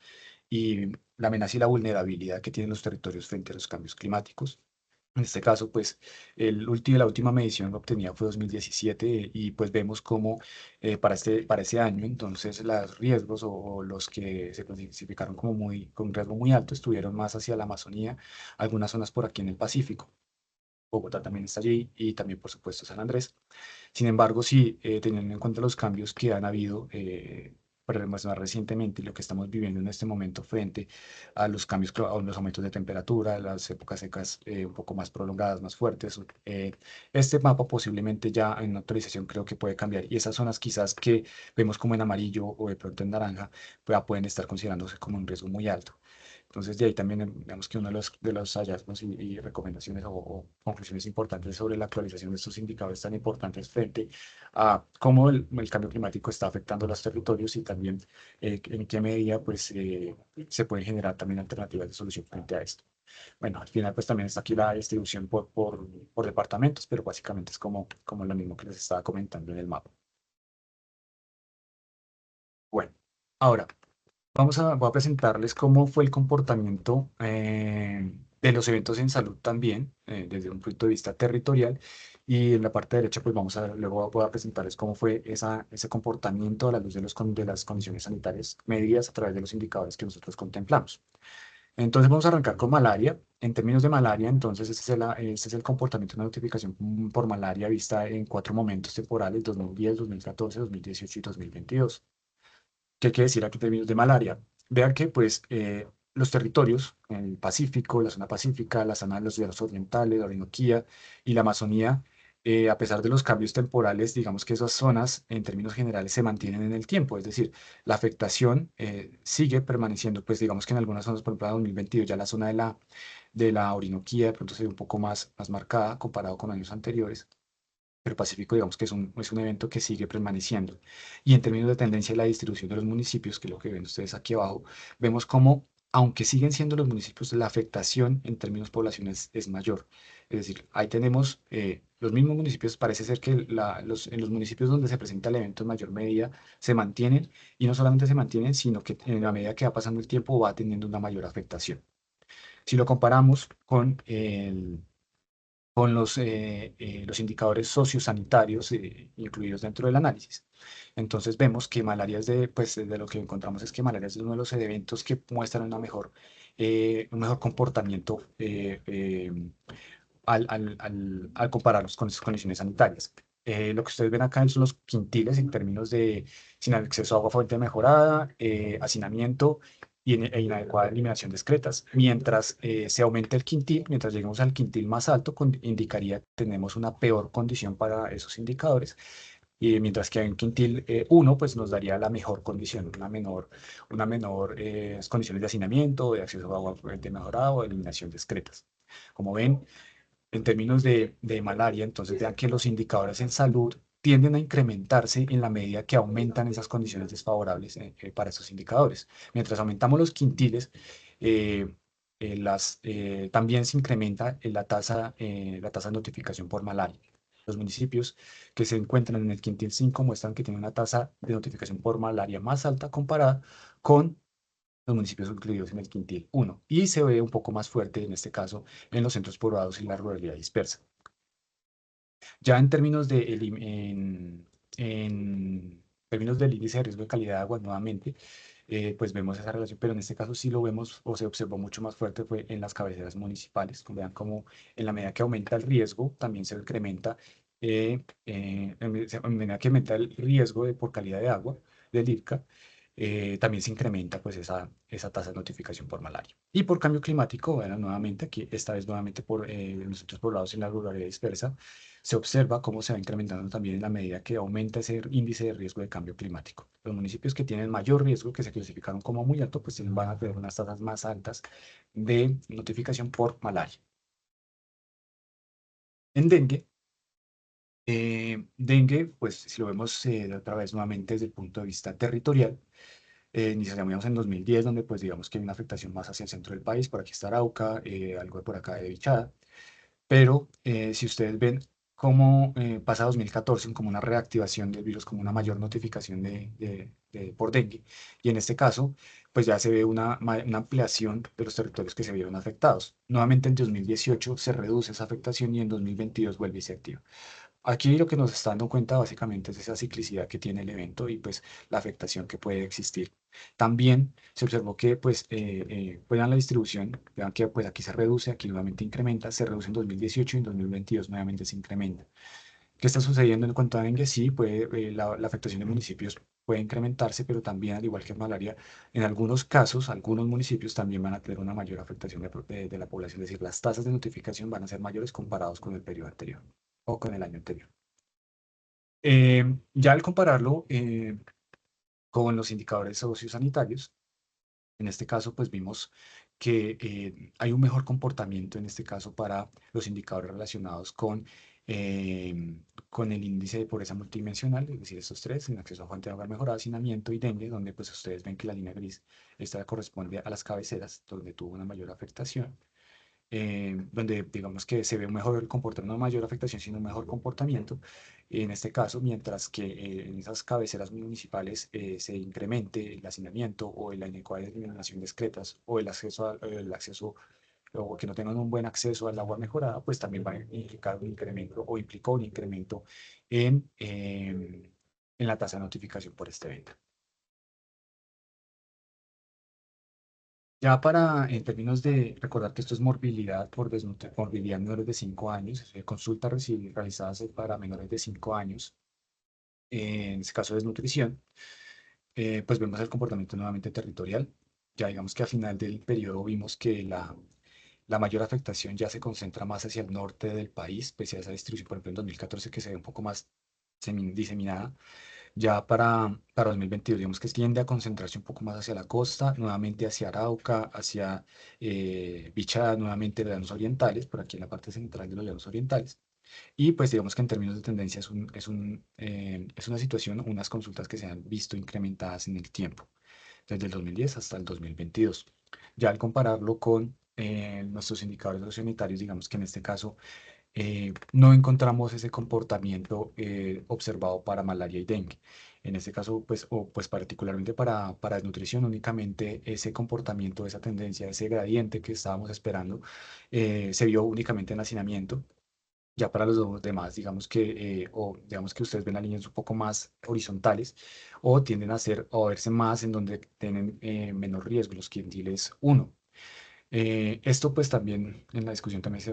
D: y la vulnerabilidad que tienen los territorios frente a los cambios climáticos. En este caso, pues la última medición obtenida fue 2017 y pues vemos cómo para ese año, entonces los riesgos o los que se clasificaron como con un riesgo muy alto estuvieron más hacia la Amazonía, algunas zonas por aquí en el Pacífico. Bogotá también está allí y también, por supuesto, San Andrés. Sin embargo, sí, teniendo en cuenta los cambios que han habido, pero más recientemente, lo que estamos viviendo en este momento frente a los cambios, a los aumentos de temperatura, las épocas secas un poco más prolongadas, más fuertes, este mapa posiblemente ya en actualización creo que puede cambiar y esas zonas quizás que vemos como en amarillo o de pronto en naranja, pues ya pueden estar considerándose como un riesgo muy alto. Entonces, de ahí también, digamos que uno de los hallazgos y recomendaciones o conclusiones importantes sobre la actualización de estos indicadores tan importantes frente a cómo el cambio climático está afectando los territorios y también en qué medida pues, se pueden generar también alternativas de solución frente a esto. Bueno, al final pues también está aquí la distribución por departamentos, pero básicamente es como lo mismo que les estaba comentando en el mapa. Bueno, ahora. Voy a presentarles cómo fue el comportamiento de los eventos en salud también, desde un punto de vista territorial. Y en la parte derecha, pues luego voy a presentarles cómo fue ese comportamiento a la luz de las condiciones sanitarias medidas a través de los indicadores que nosotros contemplamos. Entonces vamos a arrancar con malaria. En términos de malaria, entonces este es el comportamiento de notificación por malaria vista en 4 momentos temporales, 2010, 2014, 2018 y 2022. ¿Qué quiere decir aquí en términos de malaria? Vean que pues los territorios, el Pacífico, la zona pacífica, la zona de los llanos orientales, la Orinoquía y la Amazonía, a pesar de los cambios temporales, digamos que esas zonas en términos generales se mantienen en el tiempo, es decir, la afectación sigue permaneciendo, pues digamos que en algunas zonas, por ejemplo, en 2022 ya la zona de la Orinoquía de pronto se ve un poco más marcada comparado con años anteriores, pero Pacífico, digamos que es un evento que sigue permaneciendo. Y en términos de tendencia de la distribución de los municipios, que es lo que ven ustedes aquí abajo, vemos cómo, aunque siguen siendo los municipios, la afectación en términos poblaciones es mayor. Es decir, ahí tenemos los mismos municipios, parece ser que en los municipios donde se presenta el evento en mayor medida se mantienen, y no solamente se mantienen, sino que en la medida que va pasando el tiempo va teniendo una mayor afectación. Si lo comparamos con los indicadores sociosanitarios incluidos dentro del análisis. Entonces vemos que malaria pues de lo que encontramos es que malaria es uno de los eventos que muestran un mejor comportamiento al compararlos con sus condiciones sanitarias. Lo que ustedes ven acá son los quintiles en términos de sin acceso a agua fuente mejorada, hacinamiento e inadecuada eliminación de excretas. Mientras se aumente el quintil, mientras lleguemos al quintil más alto, indicaría que tenemos una peor condición para esos indicadores. Y mientras que en quintil 1, pues nos daría la mejor condición, una menor condiciones de hacinamiento, de acceso a agua fuente mejorada o de eliminación de excretas. Como ven, en términos de malaria, entonces vean que los indicadores en salud tienden a incrementarse en la medida que aumentan esas condiciones desfavorables para esos indicadores. Mientras aumentamos los quintiles, eh, también se incrementa la tasa de notificación por malaria. Los municipios que se encuentran en el quintil 5 muestran que tienen una tasa de notificación por malaria más alta comparada con los municipios incluidos en el quintil 1 y se ve un poco más fuerte en este caso en los centros poblados y la ruralidad dispersa. Ya en términos en términos del índice de riesgo de calidad de agua, nuevamente, pues vemos esa relación, pero en este caso sí lo vemos o se observó mucho más fuerte fue en las cabeceras municipales. Vean cómo en la medida que aumenta el riesgo, también se incrementa, en medida que aumenta el riesgo por calidad de agua del IRCA, también se incrementa pues esa tasa de notificación por malaria. Y por cambio climático, bueno, nuevamente aquí, esta vez nuevamente por los centros poblados en la ruralidad dispersa, se observa cómo se va incrementando también en la medida que aumenta ese índice de riesgo de cambio climático. Los municipios que tienen mayor riesgo, que se clasificaron como muy alto, pues van a tener unas tasas más altas de notificación por malaria. En dengue, pues si lo vemos de otra vez nuevamente desde el punto de vista territorial, iniciamos en 2010, donde pues digamos que hay una afectación más hacia el centro del país, por aquí está Arauca, algo de por acá de Vichada, pero si ustedes ven cómo pasa 2014 como una reactivación del virus, como una mayor notificación por dengue, y en este caso pues ya se ve una ampliación de los territorios que se vieron afectados. Nuevamente en 2018 se reduce esa afectación y en 2022 vuelve y se activa. Aquí lo que nos está dando cuenta básicamente es esa ciclicidad que tiene el evento y pues la afectación que puede existir. También se observó que pues vean la distribución, vean que pues aquí se reduce, aquí nuevamente incrementa, se reduce en 2018 y en 2022 nuevamente se incrementa. ¿Qué está sucediendo en cuanto a dengue? Sí, la afectación de municipios puede incrementarse, pero también, al igual que en malaria, en algunos casos, algunos municipios también van a tener una mayor afectación de la población, es decir, las tasas de notificación van a ser mayores comparados con el periodo anterior o con el año anterior. Ya al compararlo con los indicadores sociosanitarios, en este caso, pues vimos que hay un mejor comportamiento, en este caso, para los indicadores relacionados con el índice de pobreza multidimensional, es decir, estos tres, en acceso a fuente de hogar mejorada, hacinamiento y dengue, donde pues ustedes ven que la línea gris, esta corresponde a las cabeceras, donde tuvo una mayor afectación, donde digamos que se ve un mejor comportamiento, no mayor afectación, sino un mejor comportamiento. En este caso, mientras que en esas cabeceras municipales se incremente el hacinamiento o la inequidad de eliminación de excretas o el acceso o que no tengan un buen acceso al agua mejorada, pues también va a implicar un incremento o implicó un incremento en la tasa de notificación por este evento. Ya en términos de recordar que esto es morbilidad por morbilidad en menores de 5 años, consultas realizadas para menores de 5 años, en este caso desnutrición, pues vemos el comportamiento nuevamente territorial. Ya digamos que a final del periodo vimos que la mayor afectación ya se concentra más hacia el norte del país, pese a esa distribución, por ejemplo, en 2014 que se ve un poco más diseminada. Ya para 2022, digamos que tiende a concentrarse un poco más hacia la costa, nuevamente hacia Arauca, hacia Bichada, nuevamente los llanos orientales, por aquí en la parte central de los llanos orientales. Y pues digamos que en términos de tendencia es una situación, unas consultas que se han visto incrementadas en el tiempo, desde el 2010 hasta el 2022. Ya al compararlo con nuestros indicadores sociosanitarios, digamos que en este caso no encontramos ese comportamiento observado para malaria y dengue. En este caso, pues particularmente para desnutrición, únicamente ese comportamiento, esa tendencia, ese gradiente que estábamos esperando, se vio únicamente en hacinamiento. Ya para los demás, digamos que ustedes ven las líneas un poco más horizontales o tienden o a verse más en donde tienen menos riesgo, los quintiles 1. Esto pues también en la discusión también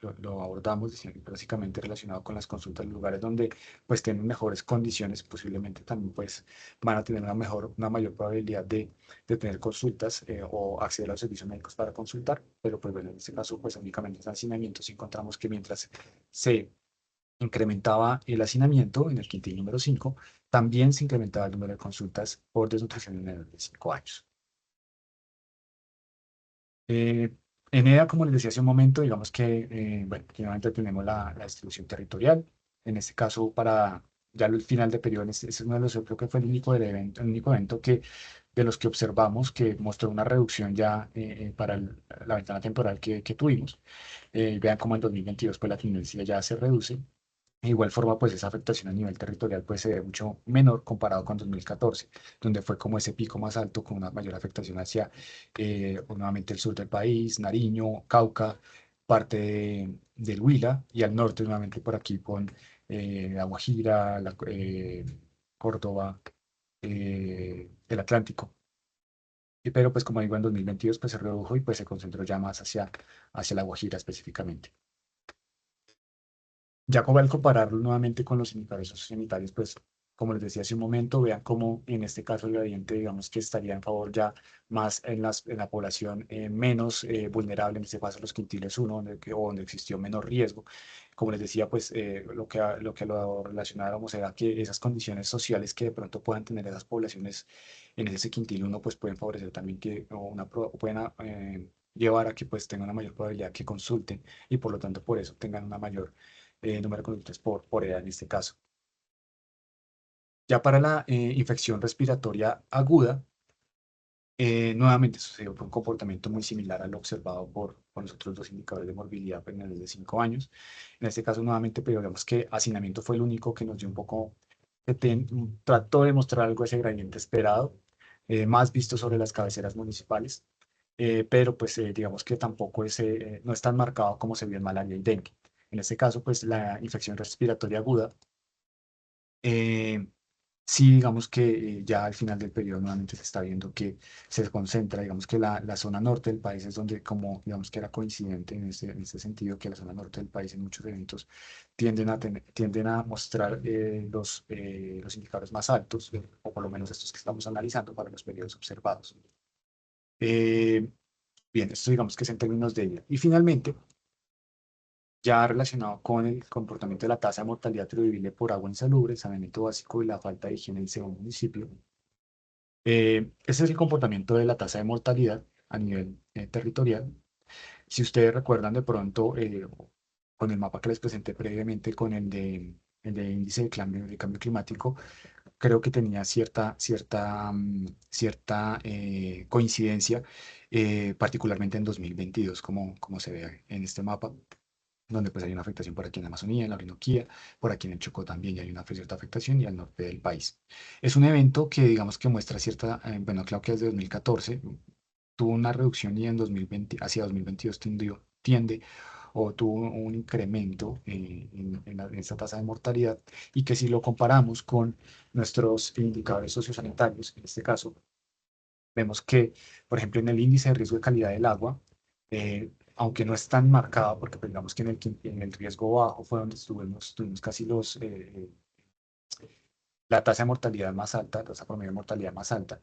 D: lo abordamos básicamente relacionado con las consultas en lugares donde pues tienen mejores condiciones, posiblemente también pues van a tener una mayor probabilidad de tener consultas o acceder a los servicios médicos para consultar, pero pues bueno, en este caso pues únicamente en hacinamientos encontramos que mientras se incrementaba el hacinamiento en el quintil número 5, también se incrementaba el número de consultas por desnutrición en menores de 5 años. Eh, en EDA, como les decía hace un momento, digamos que, bueno, finalmente tenemos la distribución territorial. En este caso, para ya el final de periodo, este es uno de los, creo que fue el único evento de los que observamos que mostró una reducción ya para la ventana temporal que tuvimos. Vean cómo en 2022 pues la tendencia ya se reduce. De igual forma, pues esa afectación a nivel territorial pues se ve mucho menor comparado con 2014, donde fue como ese pico más alto con una mayor afectación hacia nuevamente el sur del país, Nariño, Cauca, parte del Huila y al norte nuevamente por aquí con La Guajira, Córdoba, el Atlántico. Pero pues como digo, en 2022 pues se redujo y pues se concentró ya más hacia La Guajira específicamente. Ya como al compararlo nuevamente con los indicadores sociosanitarios, pues como les decía hace un momento, vean cómo en este caso el gradiente, digamos que estaría en favor ya más en la población menos vulnerable, en este caso los quintiles 1, o donde existió menos riesgo. Como les decía, pues lo que lo relacionábamos era que esas condiciones sociales que de pronto puedan tener esas poblaciones en ese quintil 1, pues pueden favorecer también pueden llevar a que pues tengan una mayor probabilidad que consulten y por lo tanto por eso tengan una mayor número de consultas por edad en este caso. Ya para la infección respiratoria aguda, nuevamente sucedió un comportamiento muy similar al observado por los otros dos indicadores de morbilidad en el de 5 años. En este caso, nuevamente, pero digamos que hacinamiento fue el único que nos dio un poco, trató de mostrar algo de ese gradiente esperado. más visto sobre las cabeceras municipales, pero pues digamos que tampoco no es tan marcado como se vio en malaria y dengue. En este caso, pues la infección respiratoria aguda, eh, sí, digamos que ya al final del periodo nuevamente se está viendo que se concentra, digamos que la zona norte del país es donde, como digamos que era coincidente en este sentido, que la zona norte del país en muchos eventos tienden a mostrar los indicadores más altos, o por lo menos estos que estamos analizando para los periodos observados. Eh, Bien, esto digamos que es en términos de ella. Y finalmente, ya relacionado con el comportamiento de la tasa de mortalidad atribuible por agua insalubre, saneamiento básico y la falta de higiene en segundo municipio. Ese es el comportamiento de la tasa de mortalidad a nivel territorial. Si ustedes recuerdan de pronto, con el mapa que les presenté previamente, con el de índice de cambio climático, creo que tenía cierta coincidencia, particularmente en 2022, como se ve en este mapa, donde pues hay una afectación por aquí en la Amazonía, en la Orinoquía, por aquí en el Chocó también ya hay una cierta afectación y al norte del país. Es un evento que digamos que muestra bueno, claro que desde 2014 tuvo una reducción y en 2020, hacia 2022 tiende o tuvo un incremento en esta tasa de mortalidad, y que si lo comparamos con nuestros indicadores sociosanitarios, en este caso, vemos que, por ejemplo, en el índice de riesgo de calidad del agua, aunque no es tan marcado, porque pues, digamos que en el riesgo bajo fue donde tuvimos casi la tasa de mortalidad más alta, la tasa promedio de mortalidad más alta.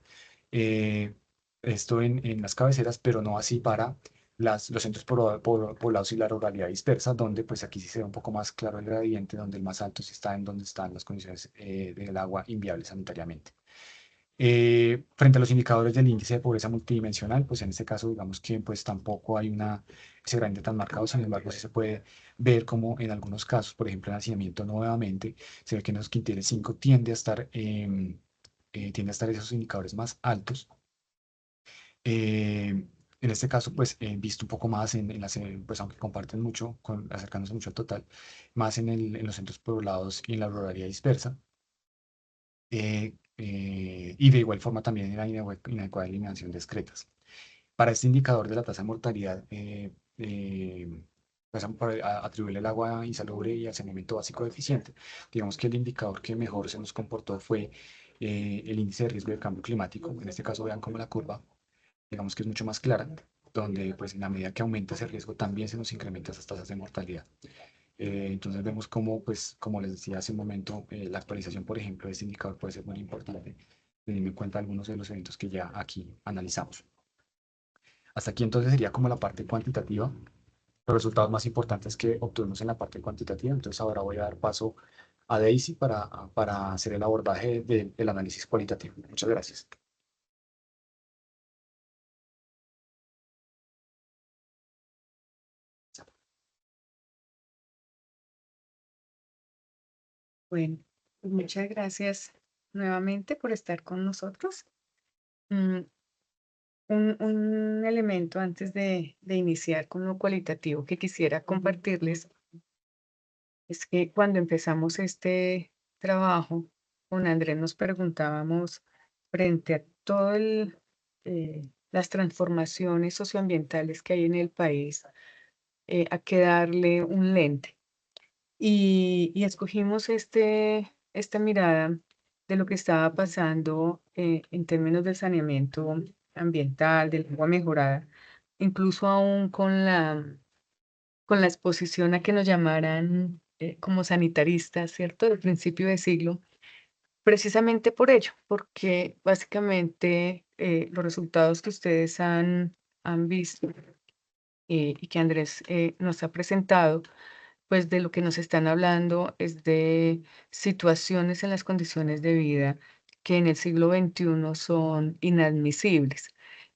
D: eh, Esto en las cabeceras, pero no así para los centros poblados y la ruralidad dispersa, donde pues aquí sí se ve un poco más claro el gradiente, donde el más alto sí está en donde están las condiciones del agua inviable sanitariamente. Frente a los indicadores del índice de pobreza multidimensional, pues en este caso digamos que pues tampoco hay ese gradiente tan marcado. Sin embargo sí se puede ver como en algunos casos, por ejemplo el hacinamiento nuevamente, se ve que en los quintiles 5 tiende a estar esos indicadores más altos. En este caso, pues, visto un poco más pues, aunque comparten mucho, acercándose mucho al total, más en los centros poblados y en la ruralidad dispersa. Y de igual forma también en la inadecuada eliminación de excretas. Para este indicador de la tasa de mortalidad, pues, atribuirle el agua insalubre y al saneamiento básico deficiente, digamos que el indicador que mejor se nos comportó fue el índice de riesgo de cambio climático. En este caso, vean cómo la curva, digamos que es mucho más clara, donde pues en la medida que aumenta ese riesgo también se nos incrementan esas tasas de mortalidad. Entonces vemos cómo, pues, como les decía hace un momento, la actualización, por ejemplo, de este indicador puede ser muy importante, teniendo en cuenta algunos de los eventos que ya aquí analizamos. Hasta aquí entonces sería como la parte cuantitativa, los resultados más importantes que obtuvimos en la parte cuantitativa. Entonces ahora voy a dar paso a Daisy para hacer el abordaje del análisis cualitativo. Muchas gracias.
C: Bueno, pues muchas gracias nuevamente por estar con nosotros. Mm, un elemento antes de iniciar con lo cualitativo que quisiera compartirles es que cuando empezamos este trabajo, con Andrés nos preguntábamos frente a todo las transformaciones socioambientales que hay en el país, a qué darle un lente. Y escogimos esta mirada de lo que estaba pasando en términos del saneamiento ambiental, del agua mejorada, incluso aún con la exposición a que nos llamaran como sanitaristas, ¿cierto? Del principio de siglo, precisamente por ello, porque básicamente los resultados que ustedes han visto y que Andrés nos ha presentado, pues de lo que nos están hablando es de situaciones en las condiciones de vida que en el siglo XXI son inadmisibles,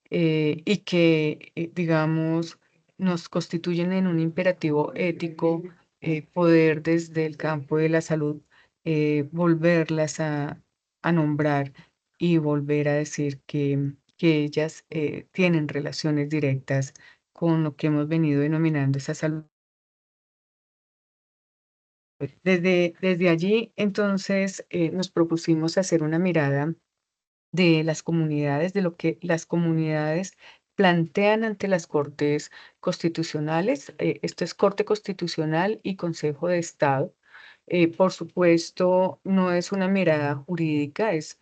C: y que, digamos, nos constituyen en un imperativo ético, poder desde el campo de la salud volverlas a nombrar y volver a decir que ellas tienen relaciones directas con lo que hemos venido denominando esa salud. Desde allí, entonces, nos propusimos hacer una mirada de las comunidades, de lo que las comunidades plantean ante las cortes constitucionales. Esto es Corte Constitucional y Consejo de Estado. Por supuesto, no es una mirada jurídica, es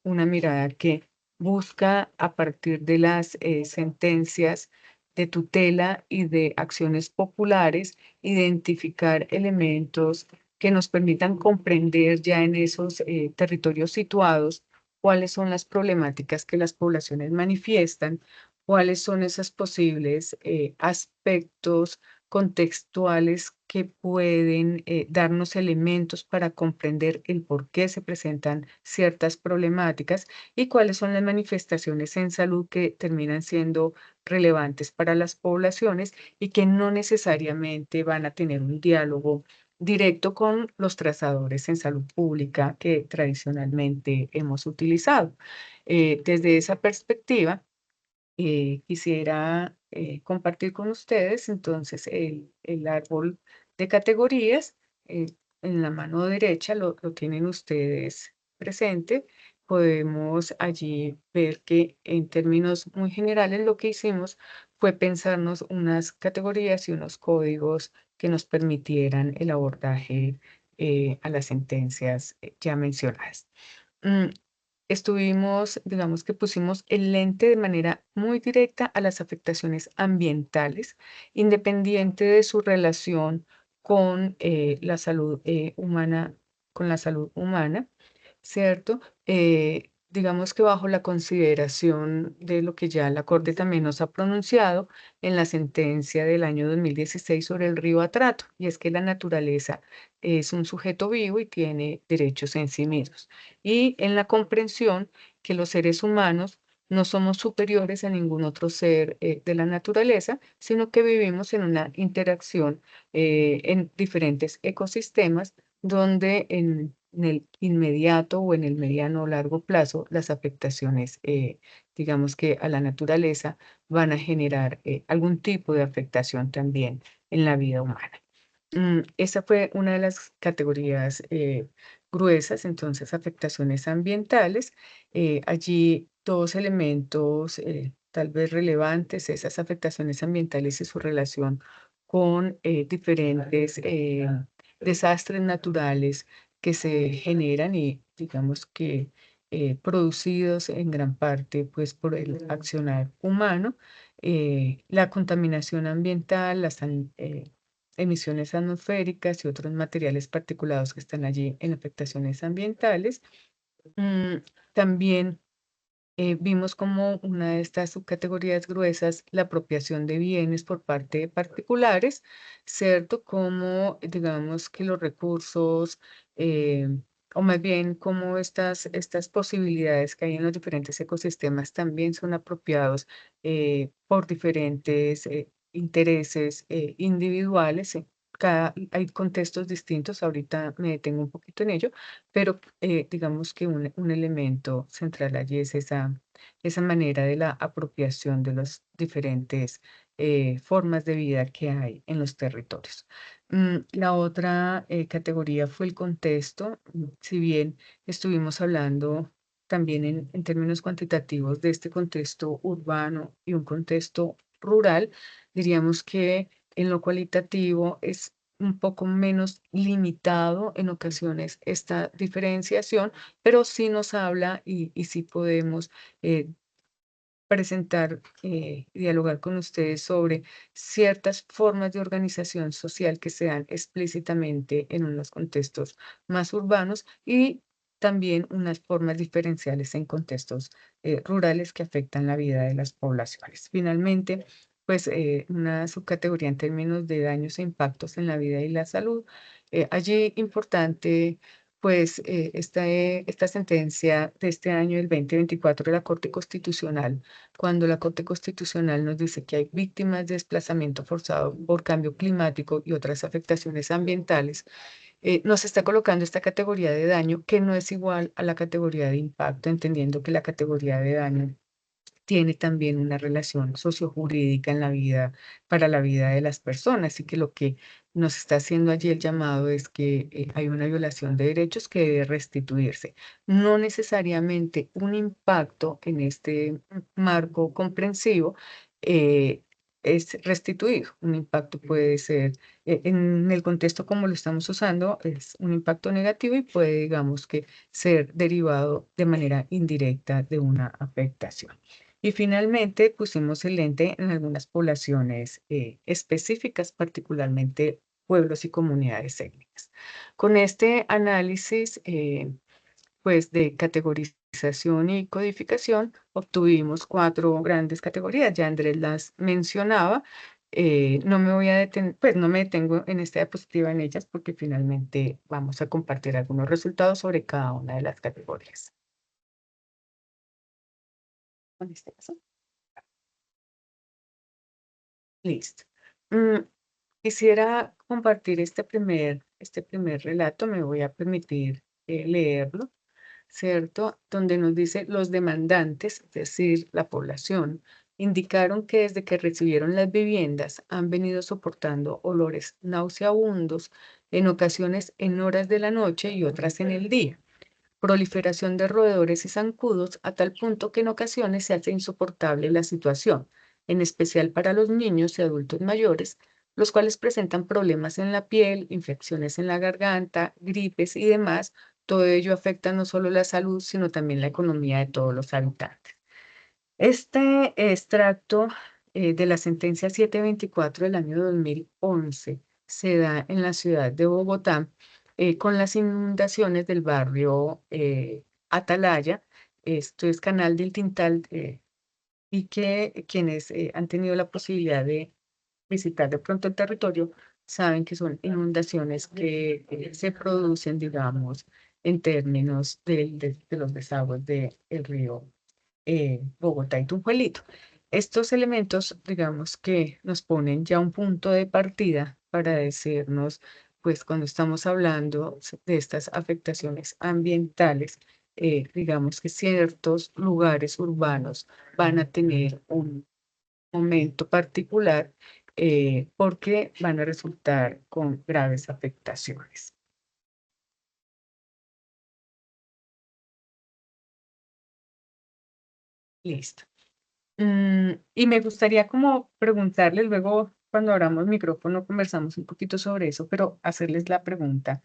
C: una mirada que busca a partir de las sentencias de tutela y de acciones populares, identificar elementos que nos permitan comprender ya en esos territorios situados cuáles son las problemáticas que las poblaciones manifiestan, cuáles son esos posibles aspectos contextuales que pueden darnos elementos para comprender el por qué se presentan ciertas problemáticas y cuáles son las manifestaciones en salud que terminan siendo relevantes para las poblaciones y que no necesariamente van a tener un diálogo directo con los trazadores en salud pública que tradicionalmente hemos utilizado. Desde esa perspectiva, quisiera compartir con ustedes entonces el árbol de categorías. eh, en la mano derecha lo tienen ustedes presente. Podemos allí ver que en términos muy generales lo que hicimos fue pensarnos unas categorías y unos códigos que nos permitieran el abordaje a las sentencias ya mencionadas. Mm, Estuvimos, digamos que pusimos el lente de manera muy directa a las afectaciones ambientales, independiente de su relación con la salud humana, con la salud humana, ¿cierto? Digamos que bajo la consideración de lo que ya la Corte también nos ha pronunciado en la sentencia del año 2016 sobre el río Atrato, y es que la naturaleza es un sujeto vivo y tiene derechos en sí mismos. Y en la comprensión que los seres humanos no somos superiores a ningún otro ser de la naturaleza, sino que vivimos en una interacción en diferentes ecosistemas donde en el inmediato o en el mediano o largo plazo las afectaciones, digamos que a la naturaleza, van a generar algún tipo de afectación también en la vida humana. Esa fue una de las categorías gruesas, entonces afectaciones ambientales. Allí dos elementos tal vez relevantes, esas afectaciones ambientales y su relación con diferentes desastres naturales que se generan y digamos que producidos en gran parte pues por el accionar humano. La contaminación ambiental, emisiones atmosféricas y otros materiales particulados que están allí en afectaciones ambientales. Mm, También vimos como una de estas subcategorías gruesas la apropiación de bienes por parte de particulares, ¿cierto? Como digamos que los recursos, eh, o más bien como estas posibilidades que hay en los diferentes ecosistemas también son apropiados por diferentes intereses individuales. Hay contextos distintos, ahorita me detengo un poquito en ello, pero digamos que un elemento central allí es esa manera de la apropiación de las diferentes formas de vida que hay en los territorios. La otra categoría fue el contexto. Si bien estuvimos hablando también en términos cuantitativos de este contexto urbano y un contexto rural, diríamos que en lo cualitativo es un poco menos limitado en ocasiones esta diferenciación, pero sí nos habla y sí podemos presentar, dialogar con ustedes sobre ciertas formas de organización social que se dan explícitamente en unos contextos más urbanos y también unas formas diferenciales en contextos rurales que afectan la vida de las poblaciones. Finalmente, pues una subcategoría en términos de daños e impactos en la vida y la salud. Allí importante pues esta sentencia de este año, el 2024 de la Corte Constitucional, cuando la Corte Constitucional nos dice que hay víctimas de desplazamiento forzado por cambio climático y otras afectaciones ambientales, nos está colocando esta categoría de daño que no es igual a la categoría de impacto, entendiendo que la categoría de daño tiene también una relación sociojurídica en la vida, para la vida de las personas. Así que lo que nos está haciendo allí el llamado es que hay una violación de derechos que debe restituirse. No necesariamente un impacto en este marco comprensivo es restituido. Un impacto puede ser, en el contexto como lo estamos usando, es un impacto negativo y puede, digamos que, ser derivado de manera indirecta de una afectación. Y finalmente pusimos el lente en algunas poblaciones específicas, particularmente pueblos y comunidades étnicas. Con este análisis, pues de categorización y codificación, obtuvimos 4 grandes categorías. Ya Andrés las mencionaba. No me voy a detener, pues no me detengo en esta diapositiva en ellas porque finalmente vamos a compartir algunos resultados sobre cada una de las categorías. En este caso. Listo. Quisiera compartir este primer relato, me voy a permitir leerlo, ¿cierto? Donde nos dice: los demandantes, es decir, la población, indicaron que desde que recibieron las viviendas han venido soportando olores nauseabundos, en ocasiones en horas de la noche y otras en el día. Proliferación de roedores y zancudos a tal punto que en ocasiones se hace insoportable la situación, en especial para los niños y adultos mayores, los cuales presentan problemas en la piel, infecciones en la garganta, gripes y demás. Todo ello afecta no solo la salud, sino también la economía de todos los habitantes. Este extracto de la sentencia 724 del año 2011 se da en la ciudad de Bogotá con las inundaciones del barrio Atalaya. Esto es Canal del Tintal, y que quienes han tenido la posibilidad de visitar de pronto el territorio saben que son inundaciones que se producen, digamos, en términos de los desagües del río Bogotá y Tunjuelito. Estos elementos, digamos que nos ponen ya un punto de partida para decirnos, pues cuando estamos hablando de estas afectaciones ambientales, digamos que ciertos lugares urbanos van a tener un momento particular porque van a resultar con graves afectaciones. Listo. Y me gustaría como preguntarles, luego cuando abramos micrófono conversamos un poquito sobre eso, pero hacerles la pregunta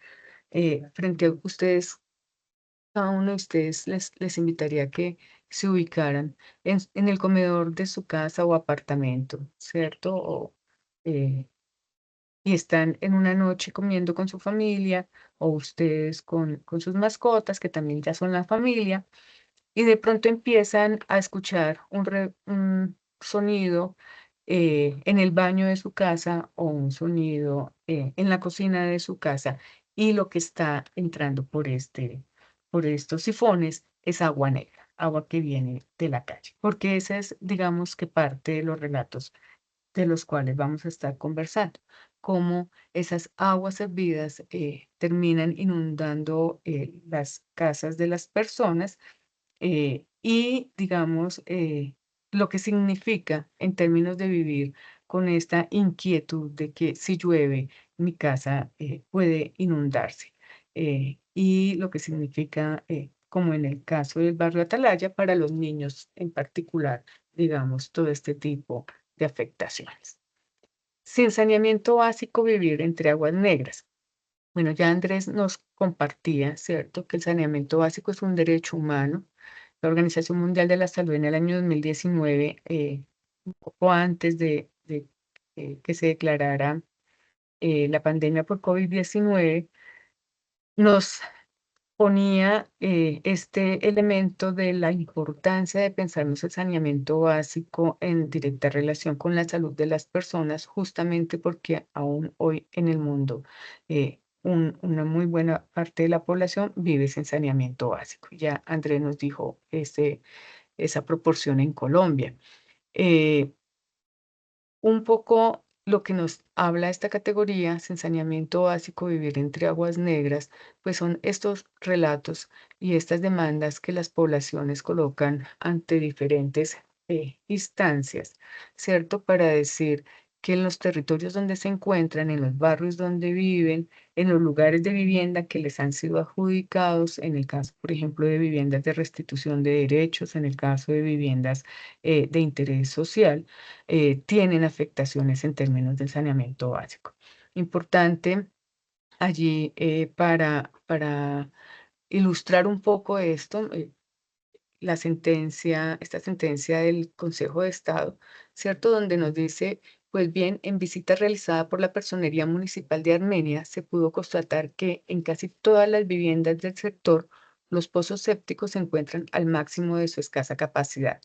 C: frente a ustedes, cada uno de ustedes les invitaría a que se ubicaran en el comedor de su casa o apartamento, ¿cierto? Y están en una noche comiendo con su familia o ustedes con sus mascotas, que también ya son la familia, y de pronto empiezan a escuchar un sonido en el baño de su casa o un sonido en la cocina de su casa, y lo que está entrando por estos sifones es agua negra, agua que viene de la calle, porque esa es, digamos que parte de los relatos de los cuales vamos a estar conversando, cómo esas aguas hervidas terminan inundando las casas de las personas y, digamos, lo que significa en términos de vivir con esta inquietud de que si llueve, mi casa puede inundarse. Y lo que significa, como en el caso del barrio Atalaya, para los niños en particular, digamos, todo este tipo de afectaciones. Sin saneamiento básico, vivir entre aguas negras. Bueno, ya Andrés nos compartía, ¿cierto?, que el saneamiento básico es un derecho humano. La Organización Mundial de la Salud en el año 2019, un poco antes de que se declarara la pandemia por COVID-19, nos ponía este elemento de la importancia de pensarnos el saneamiento básico en directa relación con la salud de las personas, justamente porque aún hoy en el mundo una muy buena parte de la población vive sin saneamiento básico. Ya Andrés nos dijo esa proporción en Colombia. Eh, un poco lo que nos habla esta categoría, sin saneamiento básico, vivir entre aguas negras, pues son estos relatos y estas demandas que las poblaciones colocan ante diferentes instancias, ¿cierto? Para decir que en los territorios donde se encuentran, en los barrios donde viven, en los lugares de vivienda que les han sido adjudicados, en el caso, por ejemplo, de viviendas de restitución de derechos, en el caso de viviendas de interés social, tienen afectaciones en términos del saneamiento básico. Importante allí para ilustrar un poco esto, esta sentencia del Consejo de Estado, ¿cierto? Donde nos dice, pues bien, en visita realizada por la Personería Municipal de Armenia, se pudo constatar que en casi todas las viviendas del sector, los pozos sépticos se encuentran al máximo de su escasa capacidad,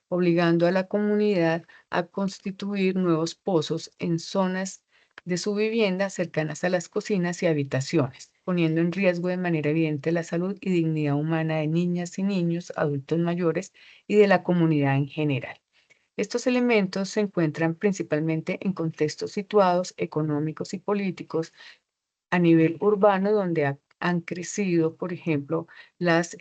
C: obligando a la comunidad a constituir nuevos pozos en zonas de su vivienda cercanas a las cocinas y habitaciones, poniendo en riesgo de manera evidente la salud y dignidad humana de niñas y niños, adultos mayores y de la comunidad en general. Estos elementos se encuentran principalmente en contextos situados económicos y políticos a nivel urbano, donde han crecido, por ejemplo, las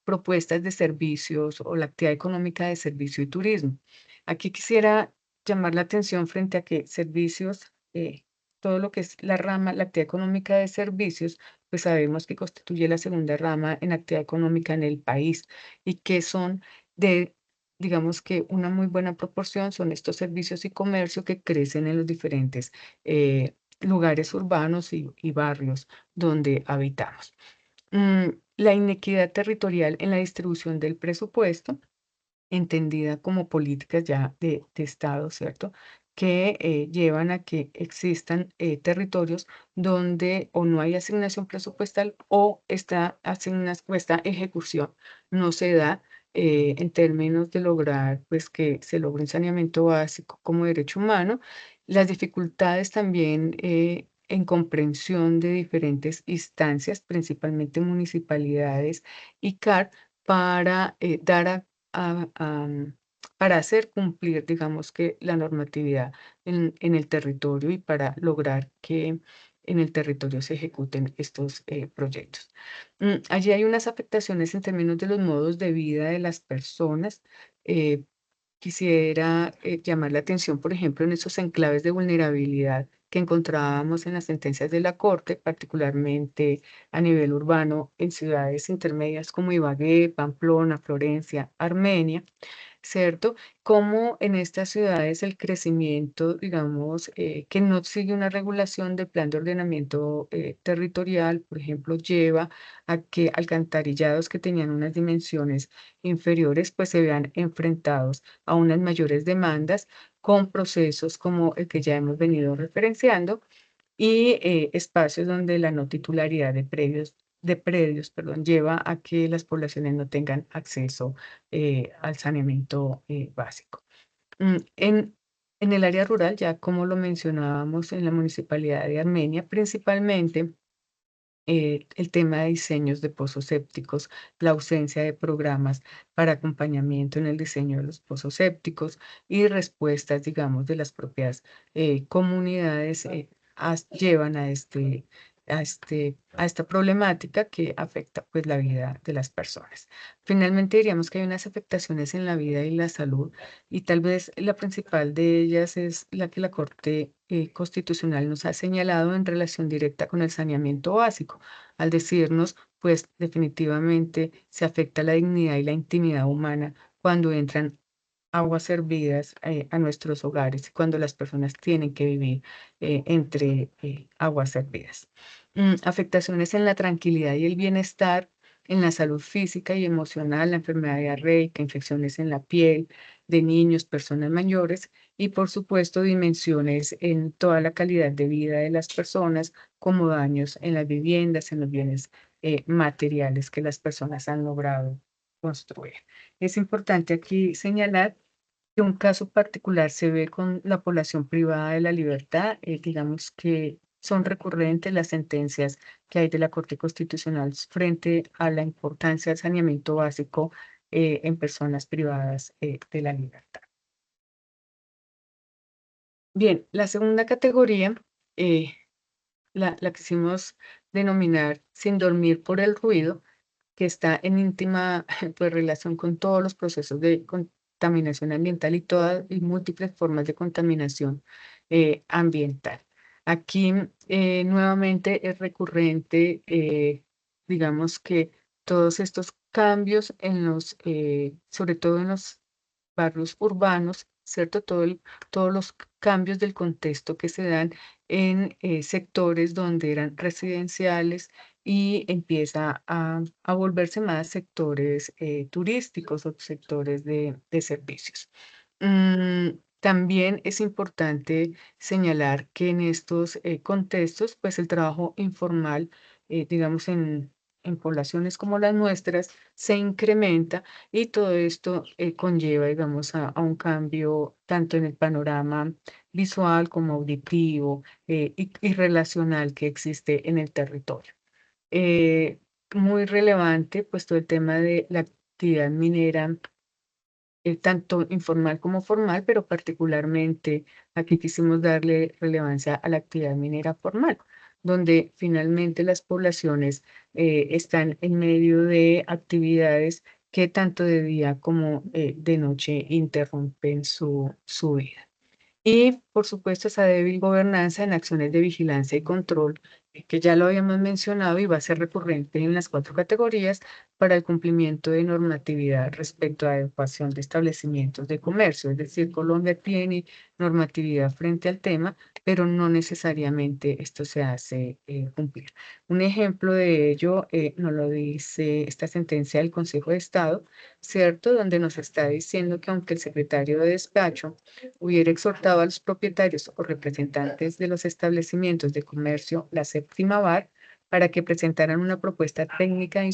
C: propuestas de servicios o la actividad económica de servicio y turismo. Aquí quisiera llamar la atención frente a que servicios, todo lo que es la rama, la actividad económica de servicios, pues sabemos que constituye la segunda rama en actividad económica en el país y que son de, digamos que una muy buena proporción son estos servicios y comercio que crecen en los diferentes lugares urbanos y barrios donde habitamos. La inequidad territorial en la distribución del presupuesto, entendida como políticas ya de Estado, ¿cierto? Que llevan a que existan territorios donde o no hay asignación presupuestal o esta ejecución no se da en términos de lograr, pues, que se logre un saneamiento básico como derecho humano. Las dificultades también en comprensión de diferentes instancias, principalmente municipalidades y CAR, para dar para hacer cumplir, digamos que la normatividad en el territorio y para lograr que en el territorio se ejecuten estos proyectos. Allí hay unas afectaciones en términos de los modos de vida de las personas. eh, Quisiera llamar la atención, por ejemplo, en esos enclaves de vulnerabilidad que encontrábamos en las sentencias de la Corte, particularmente a nivel urbano en ciudades intermedias como Ibagué, Pamplona, Florencia, Armenia, ¿cierto? Como en estas ciudades el crecimiento, digamos, que no sigue una regulación del plan de ordenamiento territorial, por ejemplo, lleva a que alcantarillados que tenían unas dimensiones inferiores, pues se vean enfrentados a unas mayores demandas con procesos como el que ya hemos venido referenciando y espacios donde la no titularidad de predios, perdón, lleva a que las poblaciones no tengan acceso al saneamiento básico. En el área rural, ya como lo mencionábamos en la municipalidad de Armenia, principalmente el tema de diseños de pozos sépticos, la ausencia de programas para acompañamiento en el diseño de los pozos sépticos y respuestas, digamos, de las propias comunidades llevan a esta problemática que afecta pues la vida de las personas. Finalmente diríamos que hay unas afectaciones en la vida y la salud y tal vez la principal de ellas es la que la Corte Constitucional nos ha señalado en relación directa con el saneamiento básico, al decirnos, pues definitivamente se afecta la dignidad y la intimidad humana cuando entran aguas servidas a nuestros hogares, cuando las personas tienen que vivir entre aguas servidas. Afectaciones en la tranquilidad y el bienestar, en la salud física y emocional, la enfermedad diarreica, infecciones en la piel de niños, personas mayores y por supuesto dimensiones en toda la calidad de vida de las personas, como daños en las viviendas, en los bienes materiales que las personas han logrado construir. Es importante aquí señalar que un caso particular se ve con la población privada de la libertad, digamos que son recurrentes las sentencias que hay de la Corte Constitucional frente a la importancia del saneamiento básico en personas privadas de la libertad. Bien, la segunda categoría eh, la quisimos denominar sin dormir por el ruido, que está en íntima pues, relación con todos los procesos contaminación ambiental y múltiples formas de contaminación ambiental. Aquí nuevamente es recurrente, digamos que todos estos cambios sobre todo en los barrios urbanos, ¿cierto? Todos los cambios del contexto que se dan en sectores donde eran residenciales y empieza a volverse más sectores turísticos o sectores de servicios. También es importante señalar que en estos contextos, pues el trabajo informal, digamos, en poblaciones como las nuestras, se incrementa y todo esto conlleva, digamos, a un cambio tanto en el panorama visual como auditivo y relacional que existe en el territorio. Eh, Muy relevante, pues todo el tema de la actividad minera tanto informal como formal, pero particularmente aquí quisimos darle relevancia a la actividad minera formal, donde finalmente las poblaciones están en medio de actividades que tanto de día como de noche interrumpen su vida. Y, por supuesto, esa débil gobernanza en acciones de vigilancia y control, que ya lo habíamos mencionado y va a ser recurrente en las 4 categorías para el cumplimiento de normatividad respecto a adecuación de establecimientos de comercio. Es decir, Colombia tiene normatividad frente al tema, pero no necesariamente esto se hace cumplir. Un ejemplo de ello nos lo dice esta sentencia del Consejo de Estado, ¿cierto? Donde nos está diciendo que aunque el secretario de despacho hubiera exhortado a los propietarios o representantes de los establecimientos de comercio, la séptima VAR, para que presentaran una propuesta técnica de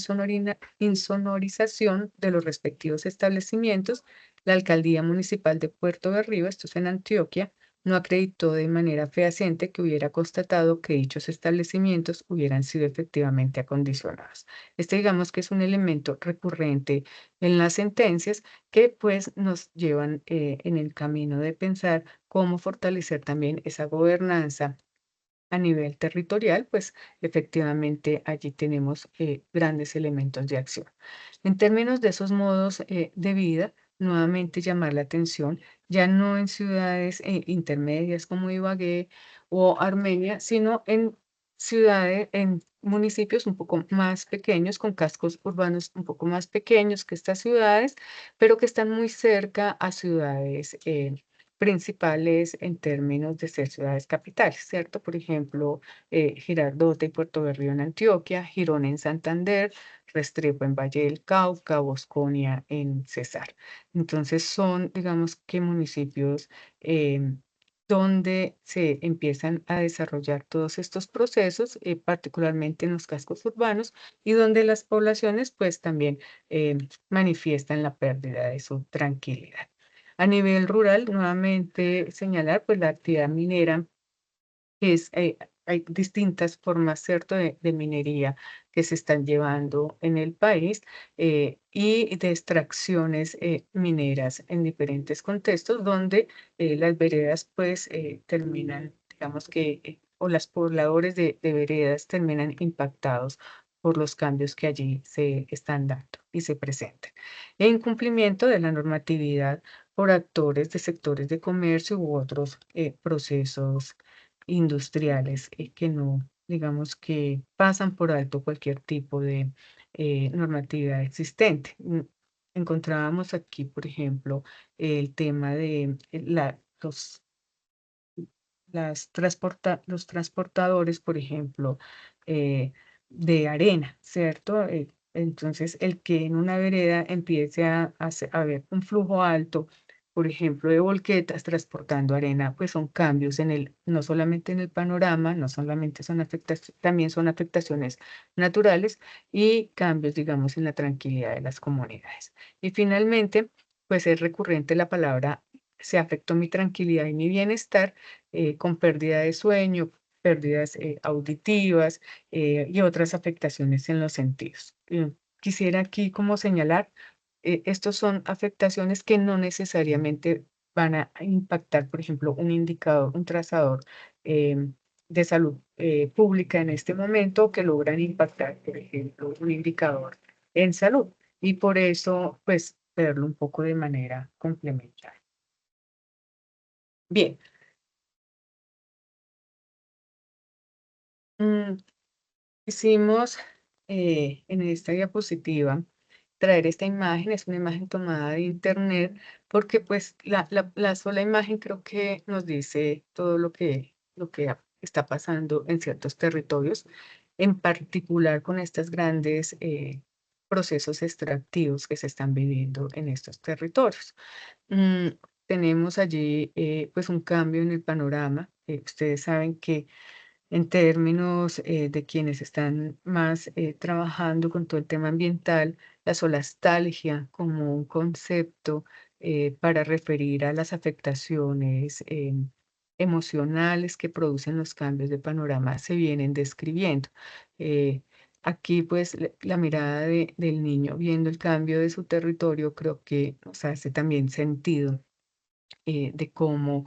C: insonorización de los respectivos establecimientos, la Alcaldía Municipal de Puerto Berrío, esto es en Antioquia, no acreditó de manera fehaciente que hubiera constatado que dichos establecimientos hubieran sido efectivamente acondicionados. Este digamos que es un elemento recurrente en las sentencias que pues nos llevan en el camino de pensar cómo fortalecer también esa gobernanza a nivel territorial, pues efectivamente allí tenemos grandes elementos de acción. En términos de esos modos de vida, nuevamente llamar la atención, ya no en ciudades intermedias como Ibagué o Armenia, sino en ciudades, en municipios un poco más pequeños, con cascos urbanos un poco más pequeños que estas ciudades, pero que están muy cerca a ciudades principales en términos de ser ciudades capitales, ¿cierto? Por ejemplo, Girardota y Puerto Berrío en Antioquia, Girón en Santander, Restrepo en Valle del Cauca, Bosconia en Cesar. Entonces son, digamos que municipios donde se empiezan a desarrollar todos estos procesos, particularmente en los cascos urbanos, y donde las poblaciones pues también manifiestan la pérdida de su tranquilidad. A nivel rural, nuevamente señalar pues la actividad minera hay distintas formas, ¿cierto?, de minería que se están llevando en el país y de extracciones mineras en diferentes contextos donde las veredas pues terminan, digamos que, o los pobladores de veredas terminan impactados por los cambios que allí se están dando y se presentan. E incumplimiento de la normatividad por actores de sectores de comercio u otros procesos industriales que no, digamos que pasan por alto cualquier tipo de normatividad existente. Encontrábamos aquí, por ejemplo, el tema de los transportadores, por ejemplo, eh, de arena, ¿cierto? Entonces, el que en una vereda empiece a haber un flujo alto, por ejemplo, de volquetas transportando arena, pues son cambios no solamente en el panorama, no solamente son afectaciones, también son afectaciones naturales y cambios, digamos, en la tranquilidad de las comunidades. Y finalmente, pues es recurrente la palabra, se afectó mi tranquilidad y mi bienestar con pérdida de sueño, pérdidas auditivas y otras afectaciones en los sentidos. Quisiera aquí como señalar, estos son afectaciones que no necesariamente van a impactar, por ejemplo, un indicador, un trazador de salud pública en este momento que logran impactar, por ejemplo, un indicador en salud. Y por eso, pues, verlo un poco de manera complementaria. Bien. Quisimos en esta diapositiva traer esta imagen, es una imagen tomada de internet, porque pues la sola imagen creo que nos dice todo lo que está pasando en ciertos territorios, en particular con estos grandes procesos extractivos que se están viviendo en estos territorios. Mm, Tenemos allí pues un cambio en el panorama. Ustedes saben que en términos de quienes están más trabajando con todo el tema ambiental, la solastalgia como un concepto para referir a las afectaciones emocionales que producen los cambios de panorama se vienen describiendo. Eh, Aquí, pues, la mirada del niño viendo el cambio de su territorio creo que nos hace también sentido de cómo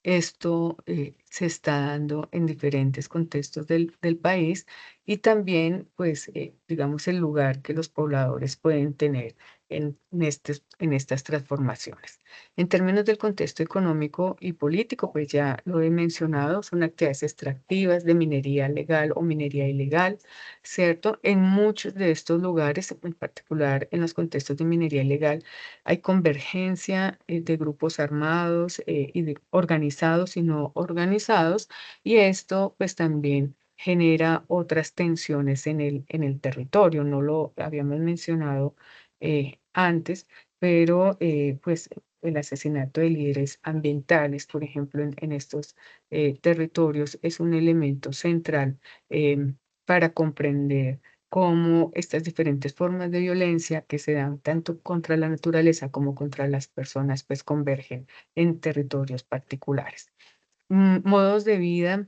C: esto se está dando en diferentes contextos del país y también, pues, digamos, el lugar que los pobladores pueden tener en estas transformaciones. En términos del contexto económico y político, pues ya lo he mencionado, son actividades extractivas de minería legal o minería ilegal, ¿cierto? En muchos de estos lugares, en particular en los contextos de minería ilegal, hay convergencia de grupos armados y organizados y no organizados, y esto pues también genera otras tensiones en el territorio. No lo habíamos mencionado antes, pero pues el asesinato de líderes ambientales, por ejemplo, en estos territorios es un elemento central para comprender cómo estas diferentes formas de violencia que se dan tanto contra la naturaleza como contra las personas, pues convergen en territorios particulares. Modos de vida,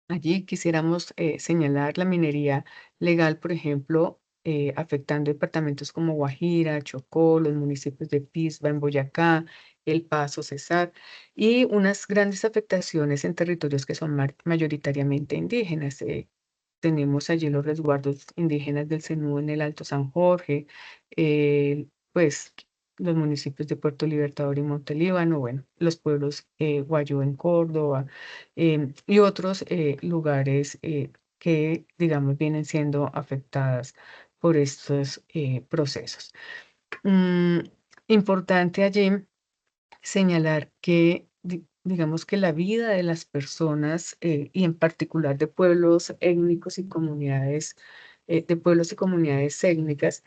C: allí quisiéramos señalar la minería legal, por ejemplo, afectando departamentos como Guajira, Chocó, los municipios de Pisba en Boyacá, El Paso, Cesar, y unas grandes afectaciones en territorios que son mayoritariamente indígenas. Tenemos allí los resguardos indígenas del Cenú en el Alto San Jorge, pues los municipios de Puerto Libertador y Montelíbano, bueno, los pueblos Guayú en Córdoba y otros lugares que, digamos, vienen siendo afectadas por estos procesos. Mm, Importante allí señalar que, digamos que la vida de las personas y en particular de pueblos étnicos y comunidades, de pueblos y comunidades étnicas,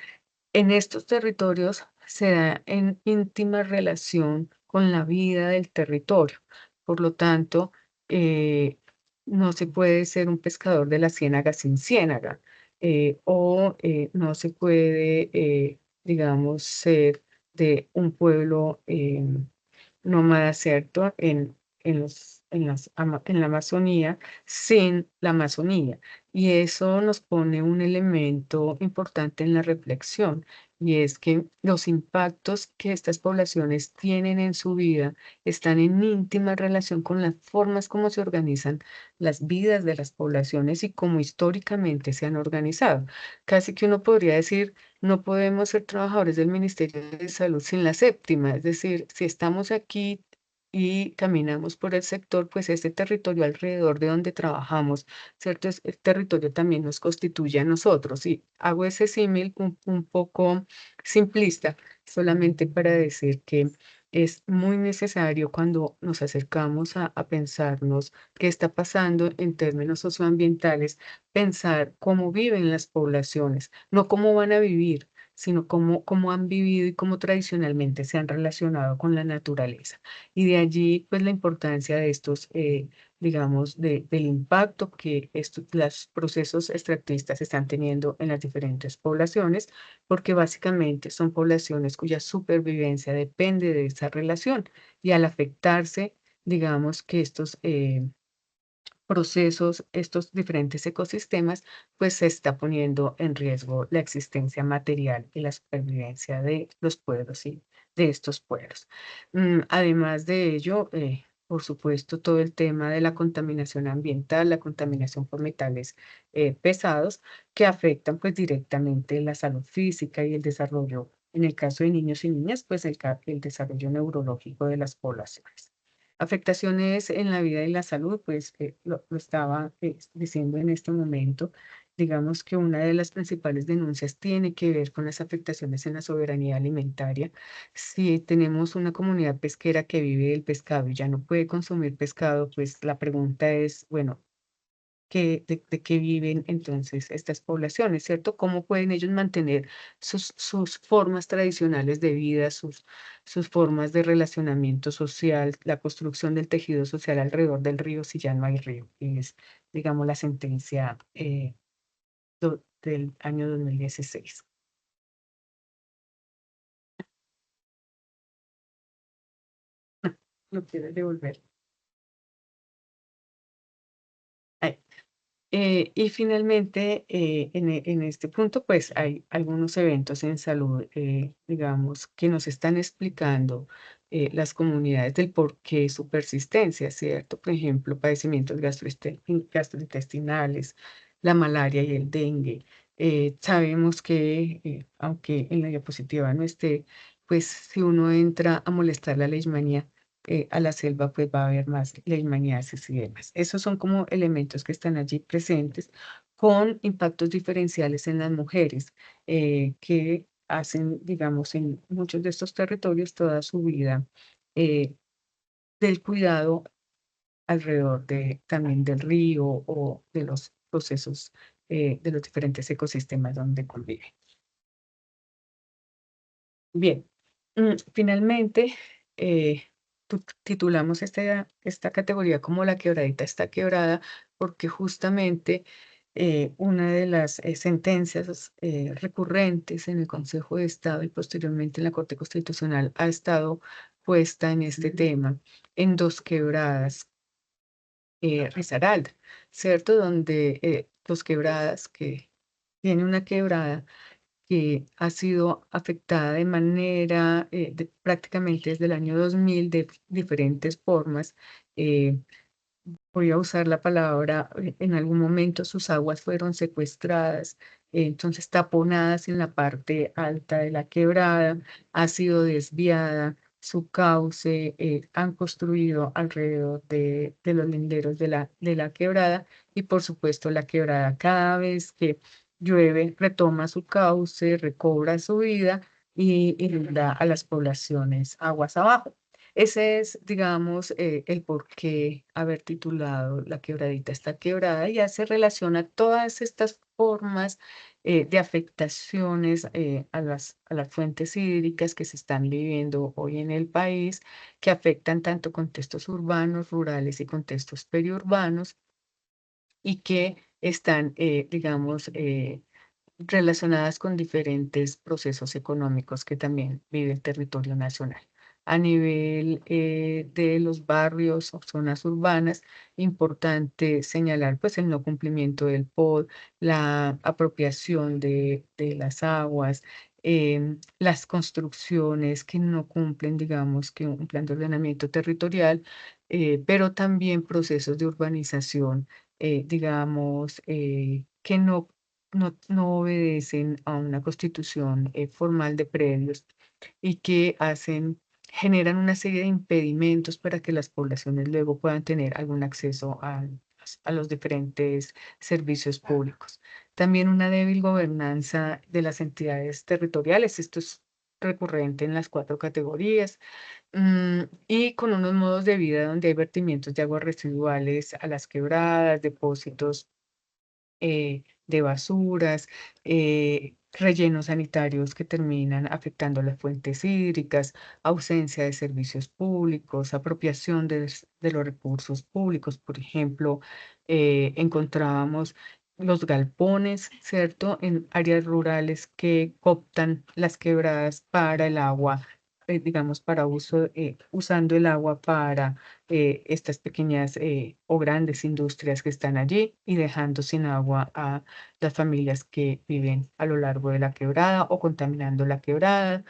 C: en estos territorios se da en íntima relación con la vida del territorio. Por lo tanto, eh, no se puede ser un pescador de la ciénaga sin ciénaga, o no se puede, digamos, ser de un pueblo nómada, ¿cierto? En la Amazonía, sin la Amazonía. Y eso nos pone un elemento importante en la reflexión, y es que los impactos que estas poblaciones tienen en su vida están en íntima relación con las formas como se organizan las vidas de las poblaciones y cómo históricamente se han organizado. Casi que uno podría decir, no podemos ser trabajadores del Ministerio de Salud sin la séptima, es decir, si estamos aquí y caminamos por el sector, pues este territorio alrededor de donde trabajamos, ¿cierto? El territorio también nos constituye a nosotros. Y hago ese símil un poco simplista, solamente para decir que es muy necesario cuando nos acercamos a pensarnos qué está pasando en términos socioambientales, pensar cómo viven las poblaciones, no cómo van a vivir, sino cómo han vivido y cómo tradicionalmente se han relacionado con la naturaleza. Y de allí, pues, la importancia de estos, digamos, del impacto que los procesos extractivistas están teniendo en las diferentes poblaciones, porque básicamente son poblaciones cuya supervivencia depende de esa relación. Y al afectarse, digamos que estos procesos, estos diferentes ecosistemas, pues se está poniendo en riesgo la existencia material y la supervivencia de los pueblos y de estos pueblos. Además de ello, por supuesto, todo el tema de la contaminación ambiental, la contaminación por metales pesados que afectan pues directamente la salud física y el desarrollo En el caso de niños y niñas, pues el desarrollo neurológico de las poblaciones. Afectaciones en la vida y la salud, pues lo estaba diciendo en este momento. Digamos que una de las principales denuncias tiene que ver con las afectaciones en la soberanía alimentaria. Si tenemos una comunidad pesquera que vive del pescado y ya no puede consumir pescado, pues la pregunta es, bueno, de qué viven entonces estas poblaciones, ¿cierto? ¿Cómo pueden ellos mantener sus formas tradicionales de vida, sus formas de relacionamiento social, la construcción del tejido social alrededor del río si ya no hay río? Y es, digamos, la sentencia del año 2016. ¿Lo quieres devolver? Ahí. Y finalmente, en este punto, pues hay algunos eventos en salud, digamos, que nos están explicando las comunidades del por qué su persistencia, ¿cierto? Por ejemplo, padecimientos gastrointestinales, la malaria y el dengue. Sabemos que, aunque en la diapositiva no esté, pues si uno entra a molestar la leishmanía, a la selva, pues va a haber más leishmaniasis y demás. Esos son como elementos que están allí presentes con impactos diferenciales en las mujeres que hacen, digamos, en muchos de estos territorios toda su vida eh, del cuidado alrededor también del río o de los procesos de los diferentes ecosistemas donde conviven. Bien, finalmente, titulamos esta categoría como La quebradita está quebrada, porque justamente una de las sentencias recurrentes en el Consejo de Estado y posteriormente en la Corte Constitucional ha estado puesta en este tema, en Dos Quebradas, Risaralda, ¿cierto? Donde Dos Quebradas, que tiene una quebrada, que ha sido afectada de manera prácticamente desde el año 2000 de diferentes formas. Eh, Voy a usar la palabra, en algún momento sus aguas fueron secuestradas, entonces taponadas en la parte alta de la quebrada, ha sido desviada su cauce, han construido alrededor de los linderos de la quebrada y por supuesto la quebrada cada vez que llueve retoma su cauce, recobra su vida y da a las poblaciones aguas abajo. Ese es, digamos, el por qué haber titulado La quebradita está quebrada. Ya se relaciona todas estas formas de afectaciones a las fuentes hídricas que se están viviendo hoy en el país, que afectan tanto contextos urbanos, rurales y contextos periurbanos, y que están, digamos, relacionadas con diferentes procesos económicos que también vive el territorio nacional. A nivel de los barrios o zonas urbanas, importante señalar pues el no cumplimiento del POD, la apropiación de las aguas, las construcciones que no cumplen, digamos, que un plan de ordenamiento territorial, pero también procesos de urbanización, digamos, que no obedecen a una constitución formal de predios y que generan una serie de impedimentos para que las poblaciones luego puedan tener algún acceso a los diferentes servicios públicos. También una débil gobernanza de las entidades territoriales. Esto es recurrente en las 4 categorías. Y con unos modos de vida donde hay vertimientos de aguas residuales a las quebradas, depósitos de basuras, rellenos sanitarios que terminan afectando las fuentes hídricas, ausencia de servicios públicos, apropiación de los recursos públicos. Por ejemplo, encontrábamos los galpones, ¿cierto? En áreas rurales que cooptan las quebradas para el agua, digamos, para usando el agua para estas pequeñas o grandes industrias que están allí y dejando sin agua a las familias que viven a lo largo de la quebrada o contaminando la quebrada.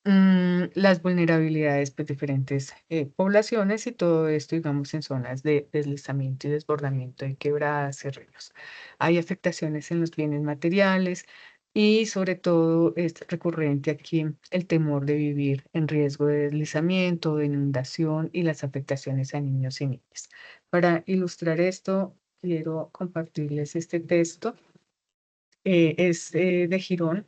C: Las vulnerabilidades, pues diferentes poblaciones y todo esto, digamos, en zonas de deslizamiento y desbordamiento de quebradas y ríos. Hay afectaciones en los bienes materiales, Y sobre todo es recurrente aquí el temor de vivir en riesgo de deslizamiento, de inundación y las afectaciones a niños y niñas. Para ilustrar esto, quiero compartirles este texto. Es de Girón,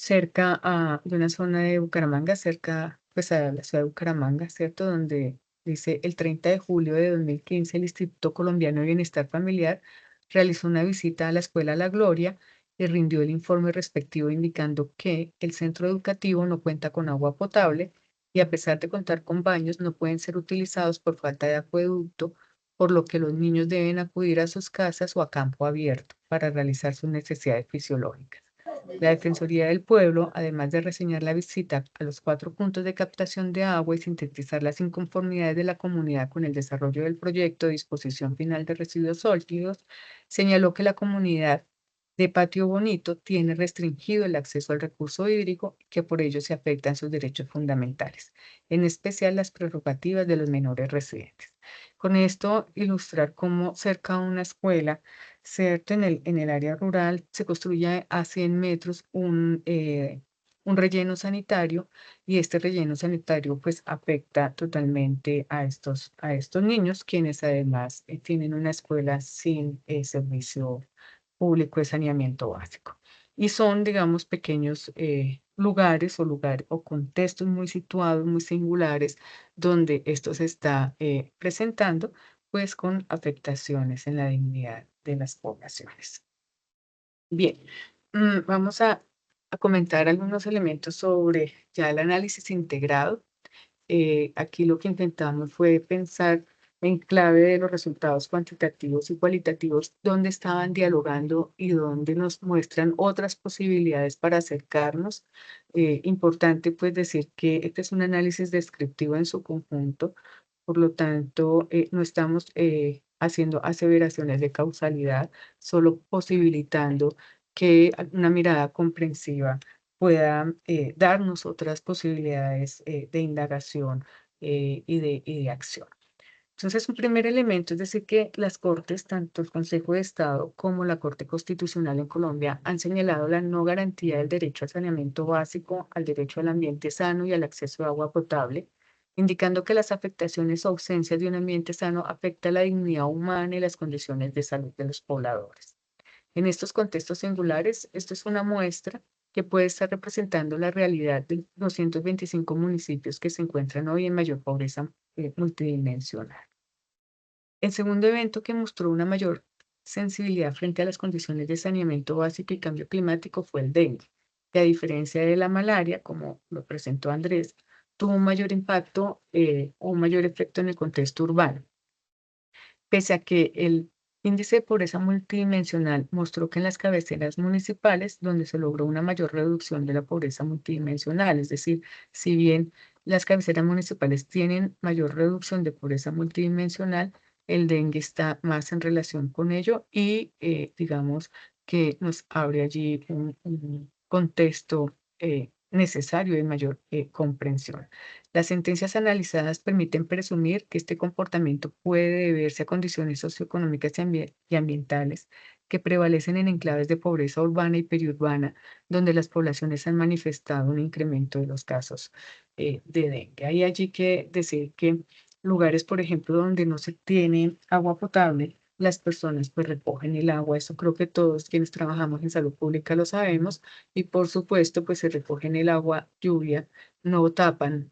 C: de una zona de Bucaramanga, cerca pues a la ciudad de Bucaramanga, ¿cierto? Donde dice: el 30 de julio de 2015 el Instituto Colombiano de Bienestar Familiar realizó una visita a la Escuela La Gloria y rindió el informe respectivo indicando que el centro educativo no cuenta con agua potable y, a pesar de contar con baños, no pueden ser utilizados por falta de acueducto, por lo que los niños deben acudir a sus casas o a campo abierto para realizar sus necesidades fisiológicas. La Defensoría del Pueblo, además de reseñar la visita a los 4 puntos de captación de agua y sintetizar las inconformidades de la comunidad con el desarrollo del proyecto de disposición final de residuos sólidos, señaló que la comunidad de Patio Bonito tiene restringido el acceso al recurso hídrico y que por ello se afectan sus derechos fundamentales, en especial las prerrogativas de los menores residentes. Con esto, ilustrar cómo cerca a una escuela, ¿cierto? En el área rural se construye a 100 metros un relleno sanitario, y este relleno sanitario pues afecta totalmente a estos niños, quienes además tienen una escuela sin servicio público de saneamiento básico. Y son, digamos, pequeños lugares o contextos muy situados, muy singulares, donde esto se está presentando pues con afectaciones en la dignidad de las poblaciones. Bien, vamos a comentar algunos elementos sobre ya el análisis integrado. Aquí lo que intentamos fue pensar en clave de los resultados cuantitativos y cualitativos, donde estaban dialogando y donde nos muestran otras posibilidades para acercarnos. Importante pues decir que este es un análisis descriptivo en su conjunto, por lo tanto no estamos haciendo aseveraciones de causalidad, solo posibilitando que una mirada comprensiva pueda darnos otras posibilidades de indagación y de acción. Entonces, un primer elemento es decir que las Cortes, tanto el Consejo de Estado como la Corte Constitucional en Colombia, han señalado la no garantía del derecho al saneamiento básico, al derecho al ambiente sano y al acceso a agua potable, indicando que las afectaciones o ausencias de un ambiente sano afecta la dignidad humana y las condiciones de salud de los pobladores. En estos contextos singulares, esto es una muestra que puede estar representando la realidad de 225 municipios que se encuentran hoy en mayor pobreza multidimensional. El segundo evento que mostró una mayor sensibilidad frente a las condiciones de saneamiento básico y cambio climático fue el dengue, que, a diferencia de la malaria, como lo presentó Andrés, tuvo un mayor impacto o un mayor efecto en el contexto urbano. Pese a que el índice de pobreza multidimensional mostró que en las cabeceras municipales, donde se logró una mayor reducción de la pobreza multidimensional, es decir, si bien las cabeceras municipales tienen mayor reducción de pobreza multidimensional, el dengue está más en relación con ello y digamos que nos abre allí un contexto necesario de mayor comprensión. Las sentencias analizadas permiten presumir que este comportamiento puede deberse a condiciones socioeconómicas y ambientales que prevalecen en enclaves de pobreza urbana y periurbana, donde las poblaciones han manifestado un incremento de los casos de dengue. Hay allí que decir que lugares, por ejemplo, donde no se tiene agua potable, las personas pues recogen el agua. Eso creo que todos quienes trabajamos en salud pública lo sabemos. Y por supuesto, pues se recogen el agua lluvia, no tapan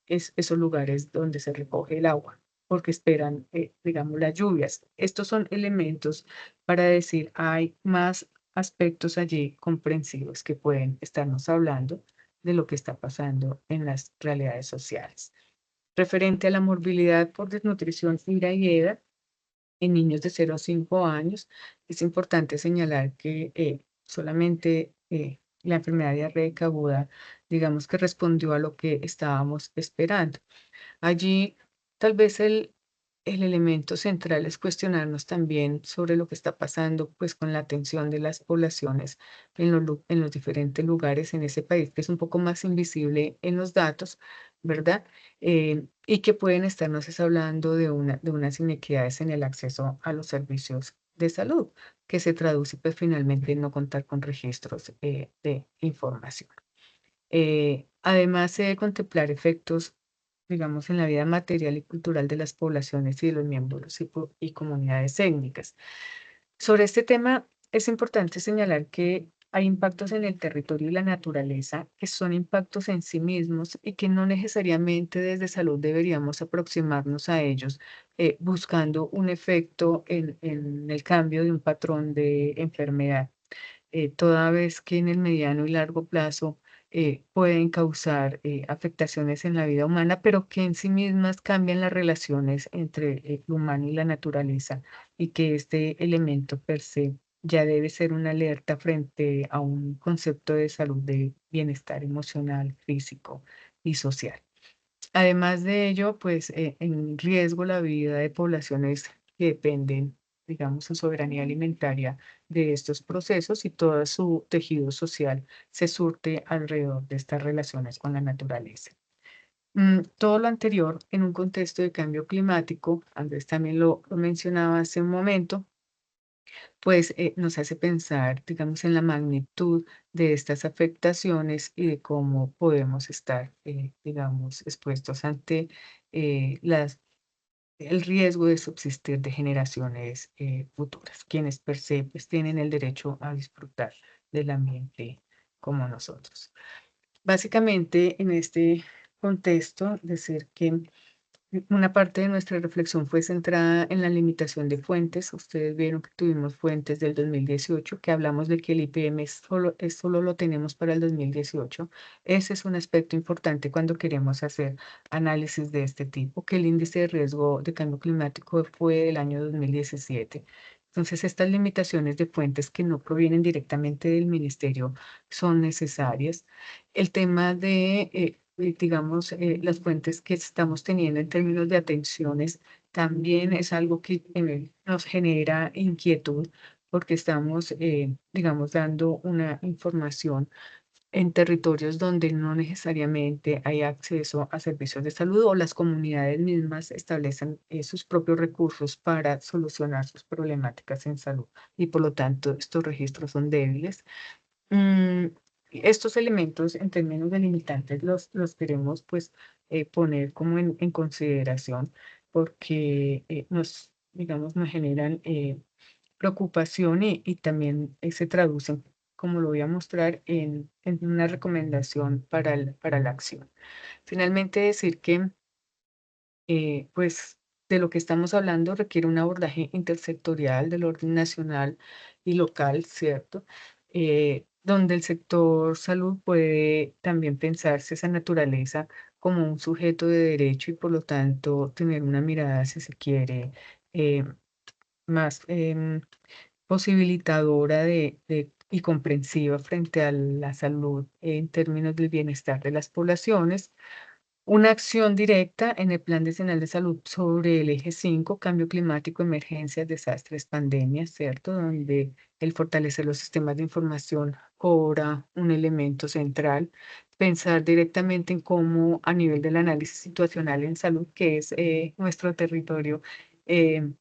C: esos lugares donde se recoge el agua, porque esperan, digamos, las lluvias. Estos son elementos para decir, hay más aspectos allí comprensivos que pueden estarnos hablando de lo que está pasando en las realidades sociales. Referente a la morbilidad por desnutrición, IRA y EDA, en niños de 0 a 5 años, es importante señalar que solamente la enfermedad diarreica aguda, digamos que respondió a lo que estábamos esperando. Allí, tal vez el elemento central es cuestionarnos también sobre lo que está pasando pues, con la atención de las poblaciones en los diferentes lugares en ese país, que es un poco más invisible en los datos, ¿verdad? Y que pueden estarnos hablando de unas inequidades en el acceso a los servicios de salud, que se traduce pues finalmente en no contar con registros de información. Además, se debe contemplar efectos, digamos, en la vida material y cultural de las poblaciones y de los miembros y comunidades étnicas. Sobre este tema, es importante señalar que hay impactos en el territorio y la naturaleza que son impactos en sí mismos y que no necesariamente desde salud deberíamos aproximarnos a ellos buscando un efecto en el cambio de un patrón de enfermedad, toda vez que en el mediano y largo plazo pueden causar afectaciones en la vida humana, pero que en sí mismas cambian las relaciones entre lo humano y la naturaleza, y que este elemento per se ya debe ser una alerta frente a un concepto de salud, de bienestar emocional, físico y social. Además de ello, pues, en riesgo la vida de poblaciones que dependen, digamos, su soberanía alimentaria de estos procesos, y todo su tejido social se surte alrededor de estas relaciones con la naturaleza. Todo lo anterior en un contexto de cambio climático, Andrés también lo mencionaba hace un momento, pues nos hace pensar, digamos, en la magnitud de estas afectaciones y de cómo podemos estar, digamos, expuestos ante el riesgo de subsistir de generaciones futuras, quienes per se pues, tienen el derecho a disfrutar del ambiente como nosotros. Básicamente, en este contexto, decir que una parte de nuestra reflexión fue centrada en la limitación de fuentes. Ustedes vieron que tuvimos fuentes del 2018, que hablamos de que el IPM solo lo tenemos para el 2018. Ese es un aspecto importante cuando queremos hacer análisis de este tipo, que el índice de riesgo de cambio climático fue del año 2017. Entonces, estas limitaciones de fuentes que no provienen directamente del ministerio son necesarias. El tema de digamos, las fuentes que estamos teniendo en términos de atenciones también es algo que nos genera inquietud, porque estamos, digamos, dando una información en territorios donde no necesariamente hay acceso a servicios de salud, o las comunidades mismas establecen sus propios recursos para solucionar sus problemáticas en salud, y por lo tanto estos registros son débiles. Mm, Estos elementos en términos delimitantes los queremos pues poner como en consideración, porque digamos, nos generan preocupación, y también se traducen, como lo voy a mostrar, en una recomendación para la acción. Finalmente, decir que pues de lo que estamos hablando requiere un abordaje intersectorial del orden nacional y local, ¿cierto? Donde el sector salud puede también pensarse esa naturaleza como un sujeto de derecho, y por lo tanto tener una mirada, si se quiere, eh, más posibilitadora y comprensiva frente a la salud en términos del bienestar de las poblaciones. Una acción directa en el Plan Decenal de Salud sobre el eje 5, cambio climático, emergencias, desastres, pandemias, ¿cierto? Donde el fortalecer los sistemas de información cobra un elemento central. Pensar directamente en cómo, a nivel del análisis situacional en salud, que es nuestro territorio, eh,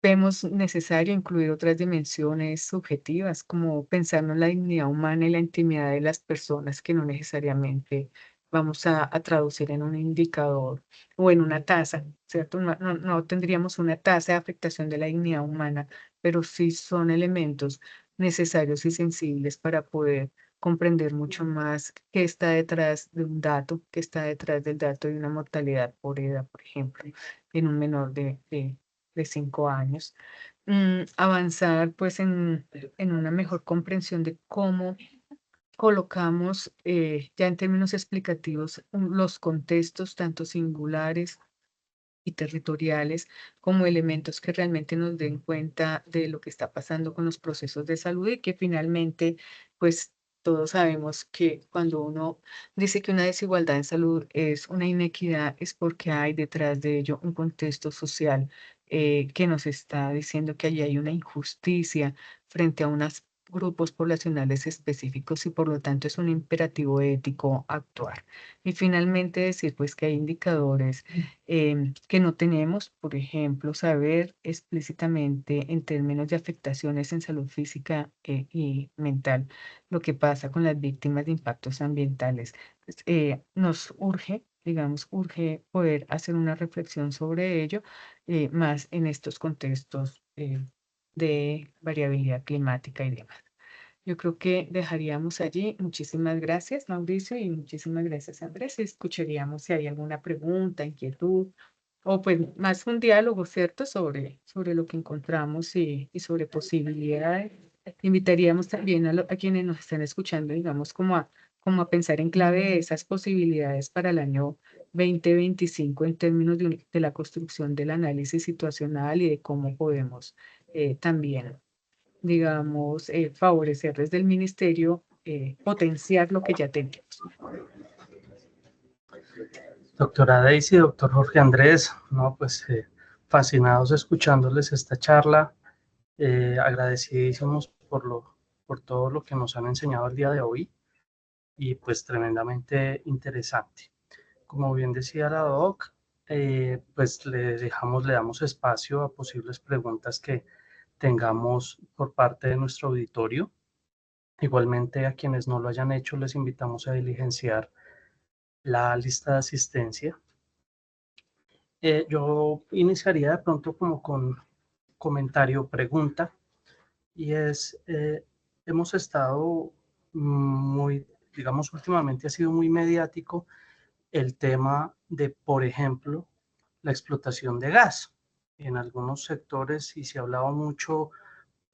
C: vemos necesario incluir otras dimensiones subjetivas, como pensarnos la dignidad humana y la intimidad de las personas, que no necesariamente vamos a traducir en un indicador o en una tasa, ¿cierto? No tendríamos una tasa de afectación de la dignidad humana, pero sí son elementos necesarios y sensibles para poder comprender mucho más qué está detrás de un dato, qué está detrás del dato de una mortalidad por edad, por ejemplo, en un menor de 5 años. Avanzar pues en una mejor comprensión de cómo colocamos ya en términos explicativos los contextos tanto singulares y territoriales como elementos que realmente nos den cuenta de lo que está pasando con los procesos de salud, y que finalmente pues todos sabemos que cuando uno dice que una desigualdad en salud es una inequidad, es porque hay detrás de ello un contexto social que nos está diciendo que allí hay una injusticia frente a unas grupos poblacionales específicos y por lo tanto es un imperativo ético actuar. Y finalmente decir pues que hay indicadores que no tenemos, por ejemplo, saber explícitamente en términos de afectaciones en salud física y mental lo que pasa con las víctimas de impactos ambientales. Nos urge, digamos, urge poder hacer una reflexión sobre ello, más en estos contextos de variabilidad climática y demás. Yo creo que dejaríamos allí. Muchísimas gracias, Mauricio, y muchísimas gracias, Andrés. Escucharíamos si hay alguna pregunta, inquietud, o pues más un diálogo, ¿cierto? Sobre lo que encontramos y sobre posibilidades. Invitaríamos también a quienes nos están escuchando, digamos, como a pensar en clave de esas posibilidades para el año 2025 en términos de la construcción del análisis situacional y de cómo podemos también, digamos, favorecer desde el ministerio, potenciar lo que ya tenemos.
B: Doctora Daisy, doctor Jorge Andrés, no, pues fascinados escuchándoles esta charla, agradecidísimos por todo lo que nos han enseñado el día de hoy y pues tremendamente interesante. Como bien decía la doc, pues le damos espacio a posibles preguntas que tengamos por parte de nuestro auditorio. Igualmente a quienes no lo hayan hecho les invitamos a diligenciar la lista de asistencia. Yo iniciaría de pronto como con comentario, pregunta, y es, hemos estado muy, digamos, últimamente ha sido muy mediático el tema de, por ejemplo, la explotación de gas. En algunos sectores, y se ha hablado mucho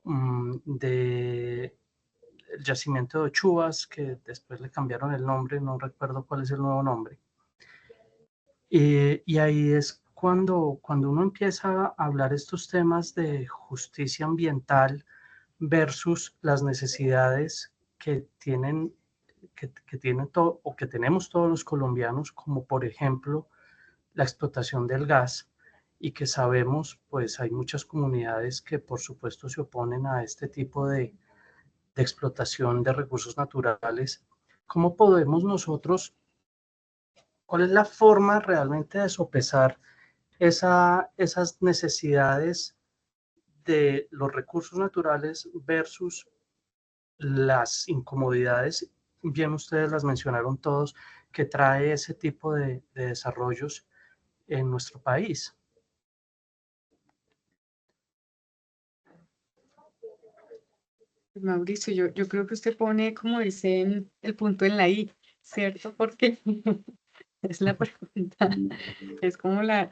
B: de el yacimiento de Ochuvas, que después le cambiaron el nombre, no recuerdo cuál es el nuevo nombre. Y ahí es cuando uno empieza a hablar estos temas de justicia ambiental versus las necesidades que tienen, todo, o que tenemos todos los colombianos, como por ejemplo la explotación del gas, y que sabemos, pues hay muchas comunidades que por supuesto se oponen a este tipo de explotación de recursos naturales. ¿Cómo podemos nosotros, cuál es la forma realmente de sopesar esas necesidades de los recursos naturales versus las incomodidades, bien ustedes las mencionaron todos, que trae ese tipo de desarrollos en nuestro país?
C: Mauricio, yo creo que usted pone, como dicen, el punto en la I, ¿cierto? Porque es la pregunta,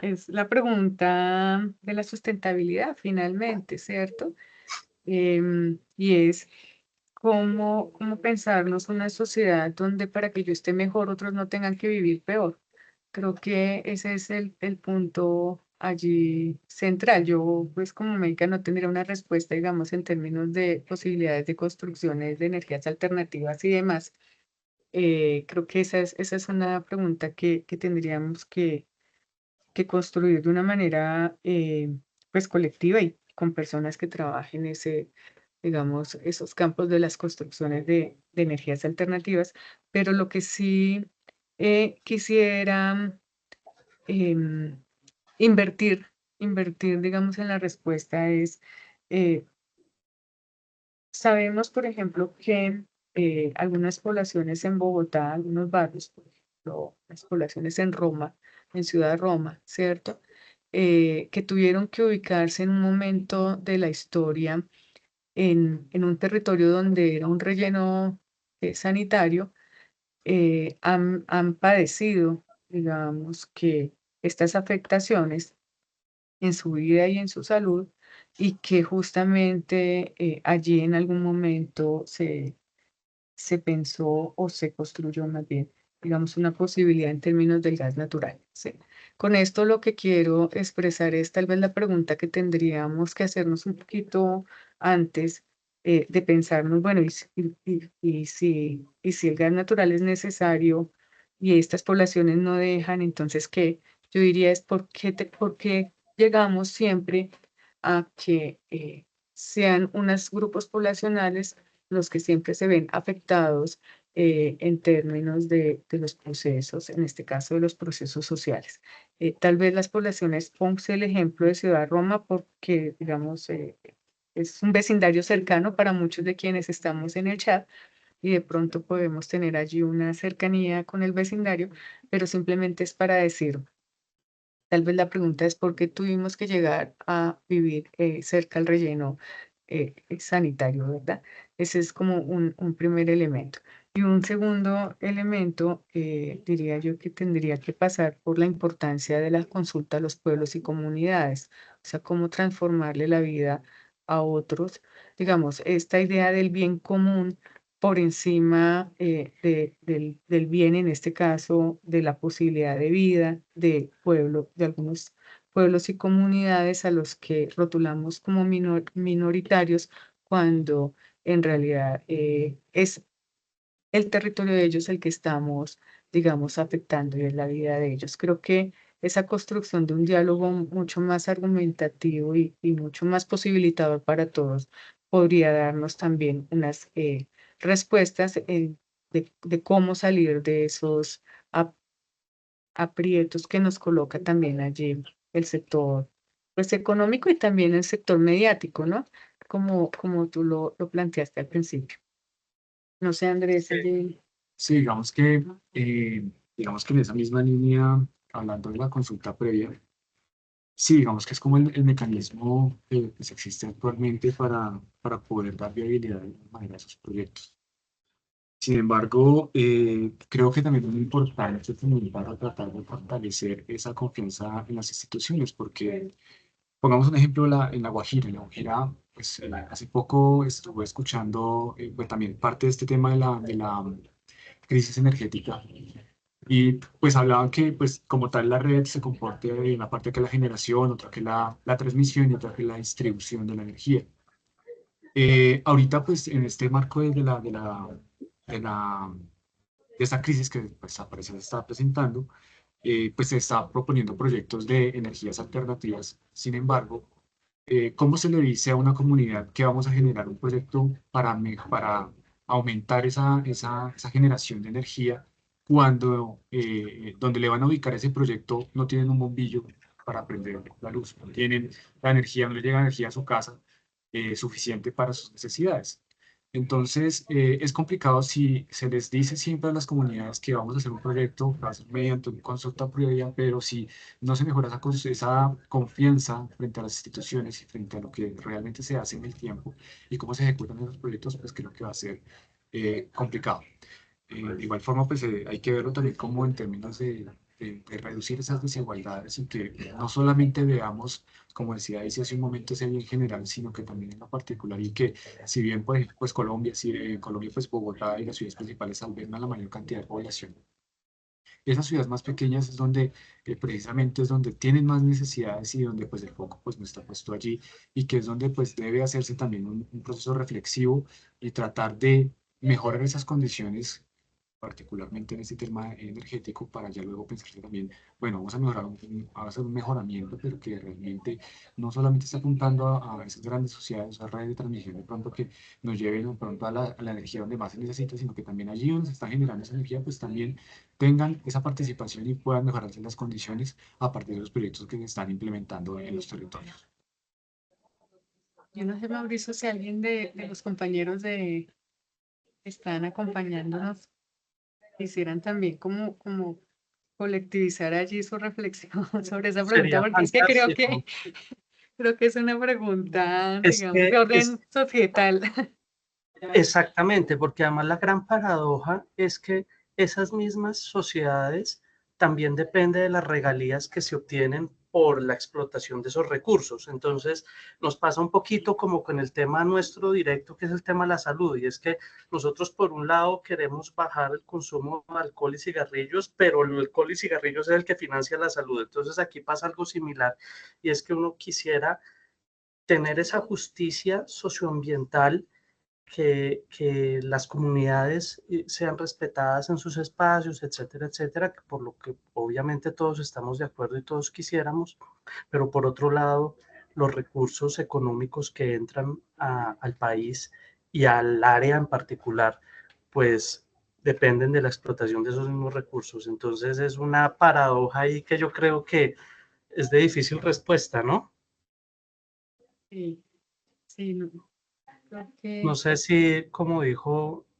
C: es la pregunta de la sustentabilidad finalmente, ¿cierto? Y es cómo pensarnos una sociedad donde para que yo esté mejor otros no tengan que vivir peor. Creo que ese es el punto allí central. Yo, pues como médica, no tendría una respuesta, digamos, en términos de posibilidades de construcciones de energías alternativas y demás. Creo que esa es una pregunta que tendríamos que construir de una manera, pues colectiva y con personas que trabajen digamos, esos campos de las construcciones de energías alternativas. Pero lo que sí quisiera em, invertir, digamos, en la respuesta es, eh, sabemos, por ejemplo, que algunas poblaciones en Bogotá, algunos barrios, por ejemplo, las poblaciones en Roma, en Ciudad de Roma, ¿cierto? Que tuvieron que ubicarse en un momento de la historia en un territorio donde era un relleno sanitario, han padecido, digamos, que estas afectaciones en su vida y en su salud, y que justamente allí en algún momento se pensó o se construyó más bien, digamos, una posibilidad en términos del gas natural. ¿Sí? Con esto lo que quiero expresar es tal vez la pregunta que tendríamos que hacernos un poquito antes, de pensarnos, bueno, y si el gas natural es necesario y estas poblaciones no dejan, entonces, ¿qué? Yo diría es por qué llegamos siempre a que sean unos grupos poblacionales los que siempre se ven afectados en términos de los procesos, en este caso de los procesos sociales. Tal vez las poblaciones, pongamos el ejemplo de Ciudad Roma, porque, digamos, es un vecindario cercano para muchos de quienes estamos en el chat, y de pronto podemos tener allí una cercanía con el vecindario, pero simplemente es para decir, tal vez la pregunta es por qué tuvimos que llegar a vivir cerca al relleno sanitario, ¿verdad? Ese es como un primer elemento. Y un segundo elemento, diría yo que tendría que pasar por la importancia de la consulta a los pueblos y comunidades, o sea, cómo transformarle la vida a otros. Digamos, esta idea del bien común por encima del bien, en este caso, de la posibilidad de vida de pueblo, de algunos pueblos y comunidades a los que rotulamos como minoritarios, cuando en realidad es el territorio de ellos el que estamos, digamos, afectando, y es la vida de ellos. Creo que esa construcción de un diálogo mucho más argumentativo y mucho más posibilitador para todos podría darnos también unas respuestas de cómo salir de esos ap- aprietos que nos coloca también allí el sector, pues, económico, y también el sector mediático, ¿no? Como tú lo planteaste al principio. No sé, Andrés, allí.
D: Sí, digamos que en esa misma línea, hablando de la consulta previa, sí, digamos que es como el mecanismo que pues, existe actualmente para poder dar viabilidad de alguna manera a esos proyectos. Sin embargo, creo que también es muy importante también para tratar de fortalecer esa confianza en las instituciones, porque pongamos un ejemplo en La Guajira. En La Guajira, pues hace poco estuve escuchando pues, también parte de este tema de la crisis energética. Y pues hablaban que pues como tal la red se comporte en una parte que es la generación, otra que la transmisión y otra que la distribución de la energía. Ahorita pues en este marco de la, de esta crisis que pues aparece, se está presentando, pues se está proponiendo proyectos de energías alternativas. Sin embargo, ¿cómo se le dice a una comunidad que vamos a generar un proyecto para aumentar esa generación de energía cuando donde le van a ubicar ese proyecto no tienen un bombillo para prender la luz, no tienen la energía, no le llega energía a su casa suficiente para sus necesidades? Entonces, es complicado si se les dice siempre a las comunidades que vamos a hacer un proyecto, que va a ser mediante una consulta previa, pero si no se mejora esa confianza frente a las instituciones y frente a lo que realmente se hace en el tiempo y cómo se ejecutan esos proyectos, pues creo que va a ser complicado. De igual forma, pues hay que verlo también como en términos de reducir esas desigualdades y que no solamente veamos, como decía Daisy hace un momento, ese bien general, sino que también en lo particular y que si bien, por ejemplo, pues Colombia, si en Colombia, pues Bogotá y las ciudades principales albergan la mayor cantidad de población, esas ciudades más pequeñas es donde precisamente es donde tienen más necesidades y donde pues el foco pues no está puesto allí y que es donde pues debe hacerse también un proceso reflexivo y tratar de mejorar esas condiciones, particularmente en este tema energético, para ya luego pensarse también, bueno, vamos a mejorar, a hacer un mejoramiento, pero que realmente no solamente está apuntando a esas grandes sociedades, a redes de transmisión de pronto que nos lleven de pronto a la energía donde más se necesita, sino que también allí donde se está generando esa energía, pues también tengan esa participación y puedan mejorarse las condiciones a partir de los proyectos que se están implementando en los territorios.
C: Yo no sé, Mauricio, si alguien de los compañeros que están acompañándonos quisieran también como colectivizar allí su reflexión sobre esa pregunta,
B: Sería
C: porque es que
B: fantástico.
C: creo que es una pregunta,
B: Es
C: digamos, de
B: que es
C: orden societal.
B: exactamente, porque además la gran paradoja es que esas mismas sociedades también dependen de las regalías que se obtienen por la explotación de esos recursos. Entonces, nos pasa un poquito como con el tema nuestro directo, que es el tema de la salud, y es que nosotros por un lado queremos bajar el consumo de alcohol y cigarrillos, pero el alcohol y cigarrillos es el que financia la salud. Entonces, aquí pasa algo similar, y es que uno quisiera tener esa justicia socioambiental, que las comunidades sean respetadas en sus espacios, etcétera, etcétera, por lo que obviamente todos estamos de acuerdo y todos quisiéramos, pero por otro lado, los recursos económicos que entran al país y al área en particular, pues dependen de la explotación de esos mismos recursos. Entonces es una paradoja ahí que yo creo que es de difícil respuesta, ¿no?
C: Sí, sí, creo
B: No
C: que
B: sé si, como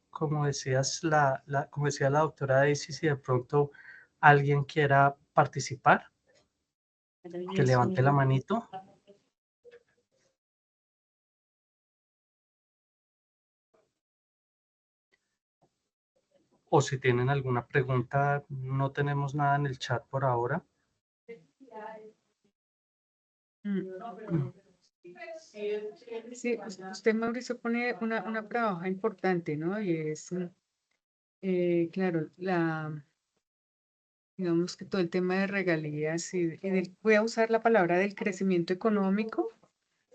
B: como decía la doctora Daisy, si de pronto alguien quiera participar, que levante la manito. O si tienen alguna pregunta, no tenemos nada en el chat por ahora.
C: Mm. Sí, usted, Mauricio, pone una paradoja importante, ¿no? Y es, claro, digamos que todo el tema de regalías voy a usar la palabra del crecimiento económico,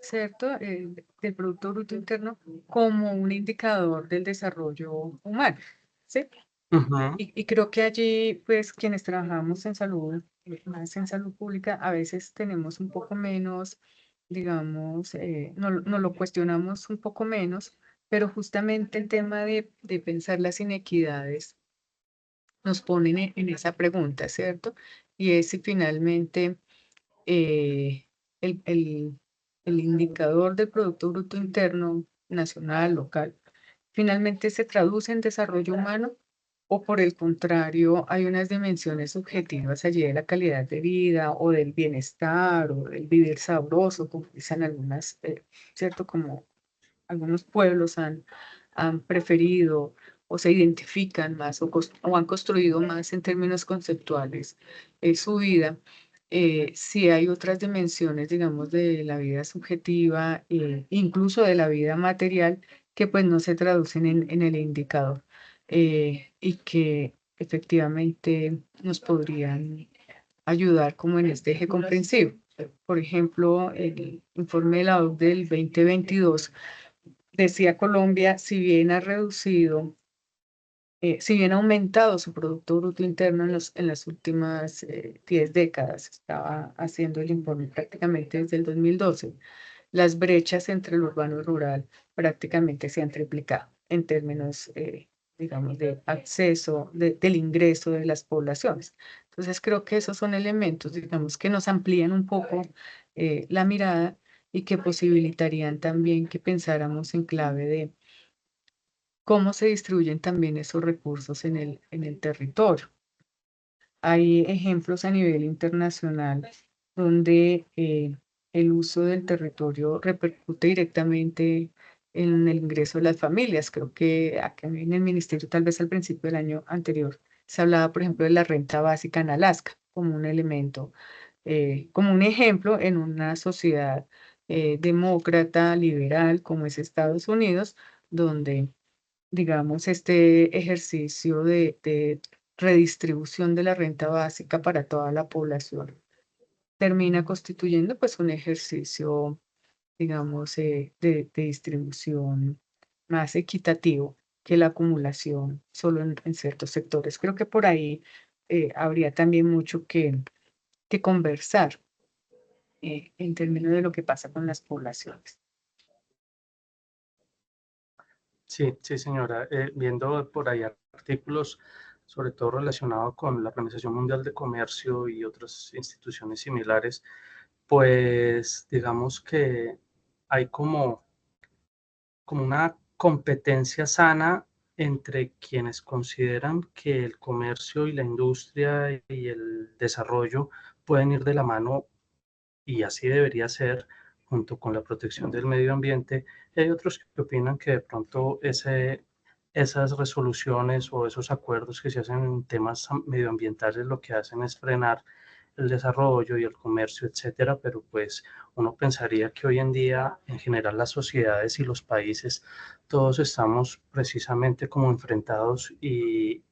C: ¿cierto? Del Producto Bruto Interno como un indicador del desarrollo humano, ¿sí?
B: Ujú.
C: Y creo que allí, pues, quienes trabajamos en salud, más en salud pública, a veces tenemos un poco menos, digamos, no lo cuestionamos un poco menos, pero justamente el tema de pensar las inequidades nos ponen en esa pregunta, ¿cierto? Y es si finalmente eh, el, el, el indicador del Producto Bruto Interno nacional, local, finalmente se traduce en desarrollo humano o por el contrario hay unas dimensiones subjetivas allí de la calidad de vida o del bienestar o del vivir sabroso, como dicen algunas, ¿cierto? Como algunos pueblos han preferido o se identifican más o han construido más en términos conceptuales su vida. Sí hay otras dimensiones, digamos, de la vida subjetiva, incluso de la vida material, que pues no se traducen en el indicador y que efectivamente nos podrían ayudar como en este eje comprensivo. Por ejemplo, el informe de la OCDE del 2022 decía Colombia, si bien ha reducido, si bien ha aumentado su Producto Bruto Interno en las últimas 10 décadas, estaba haciendo el informe prácticamente desde el 2012, las brechas entre el urbano y rural prácticamente se han triplicado en términos, digamos, de acceso, del ingreso de las poblaciones. Entonces, creo que esos son elementos, digamos, que nos amplían un poco la mirada y que posibilitarían también que pensáramos en clave de cómo se distribuyen también esos recursos en el territorio. Hay ejemplos a nivel internacional donde el uso del territorio repercute directamente en el ingreso de las familias. Creo que acá en el ministerio, tal vez al principio del año anterior, se hablaba, por ejemplo, de la renta básica en Alaska como un elemento, como un ejemplo en una sociedad demócrata, liberal, como es Estados Unidos, donde digamos, este ejercicio de redistribución de la renta básica para toda la población termina constituyendo pues un ejercicio, digamos, de distribución más equitativo que la acumulación solo en ciertos sectores. Creo que por ahí habría también mucho que conversar en términos de lo que pasa con las poblaciones.
B: Sí, sí, señora. Viendo por ahí artículos, sobre todo relacionados con la Organización Mundial de Comercio y otras instituciones similares, pues digamos que hay como una competencia sana entre quienes consideran que el comercio y la industria y el desarrollo pueden ir de la mano y así debería ser junto con la protección del medio ambiente. Y hay otros que opinan que de pronto esas resoluciones o esos acuerdos que se hacen en temas medioambientales lo que hacen es frenar el desarrollo y el comercio, etcétera, pero pues uno pensaría que hoy en día, en general, las sociedades y los países, todos estamos precisamente como enfrentados y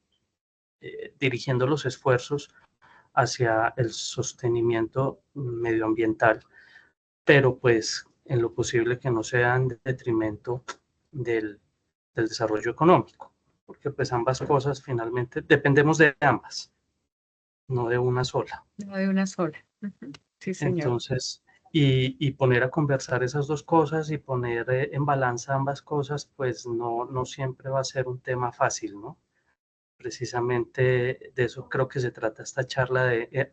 B: dirigiendo los esfuerzos hacia el sostenimiento medioambiental, pero pues en lo posible que no sea en detrimento del desarrollo económico, porque pues ambas cosas finalmente dependemos de ambas, no de una sola.
C: No de una sola. Ujú. Sí, señor.
B: Entonces, y poner a conversar esas dos cosas y poner en balanza ambas cosas, pues no siempre va a ser un tema fácil, ¿no? Precisamente de eso creo que se trata esta charla de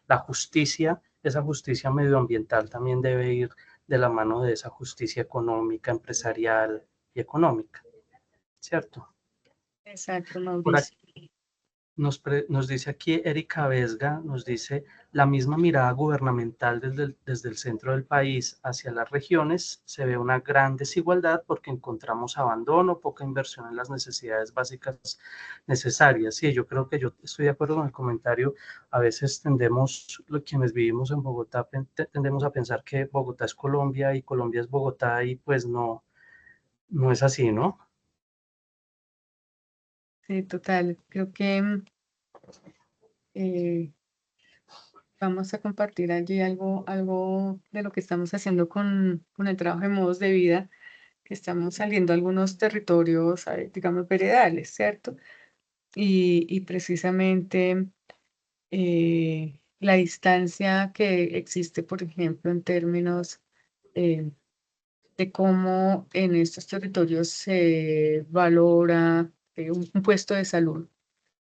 B: la justicia, esa justicia medioambiental también debe ir de la mano de esa justicia económica, empresarial y económica, ¿cierto?
C: Exacto,
B: Por
C: Mauricio.
B: aquí nos dice aquí Erika Vesga, nos dice la misma mirada gubernamental desde el centro del país hacia las regiones, se ve una gran desigualdad porque encontramos abandono, poca inversión en las necesidades básicas necesarias. Sí, yo creo que yo estoy de acuerdo con el comentario, a veces quienes vivimos en Bogotá, tendemos a pensar que Bogotá es Colombia y Colombia es Bogotá y pues no es así, ¿no?
C: Sí, total. Creo que eh, vamos a compartir allí algo de lo que estamos haciendo con el trabajo de modos de vida, que estamos saliendo a algunos territorios, digamos, veredales, ¿cierto? Y precisamente la distancia que existe, por ejemplo, en términos eh, de cómo en estos territorios se valora un puesto de salud.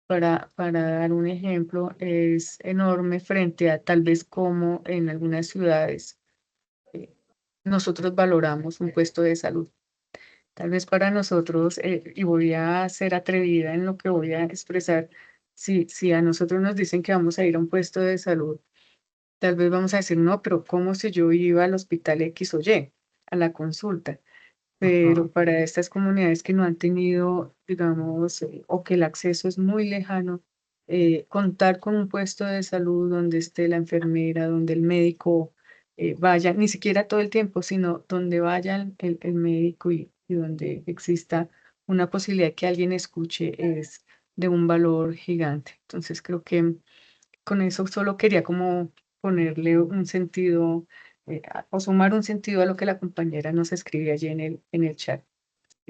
C: Para dar un ejemplo, es enorme frente a tal vez como en algunas ciudades eh, nosotros valoramos un puesto de salud. Tal vez para nosotros, y voy a ser atrevida en lo que voy a expresar, si a nosotros nos dicen que vamos a ir a un puesto de salud, tal vez vamos a decir, no, pero ¿cómo si yo iba al hospital X o Y, a la consulta? Pero para estas comunidades que no han tenido, digamos, o que el acceso es muy lejano, contar con un puesto de salud donde esté la enfermera, donde el médico vaya, ni siquiera todo el tiempo, sino donde vaya el médico y donde exista una posibilidad que alguien escuche es de un valor gigante. Entonces creo que con eso solo quería como ponerle un sentido o sumar un sentido a lo que la compañera nos escribe allí en el chat.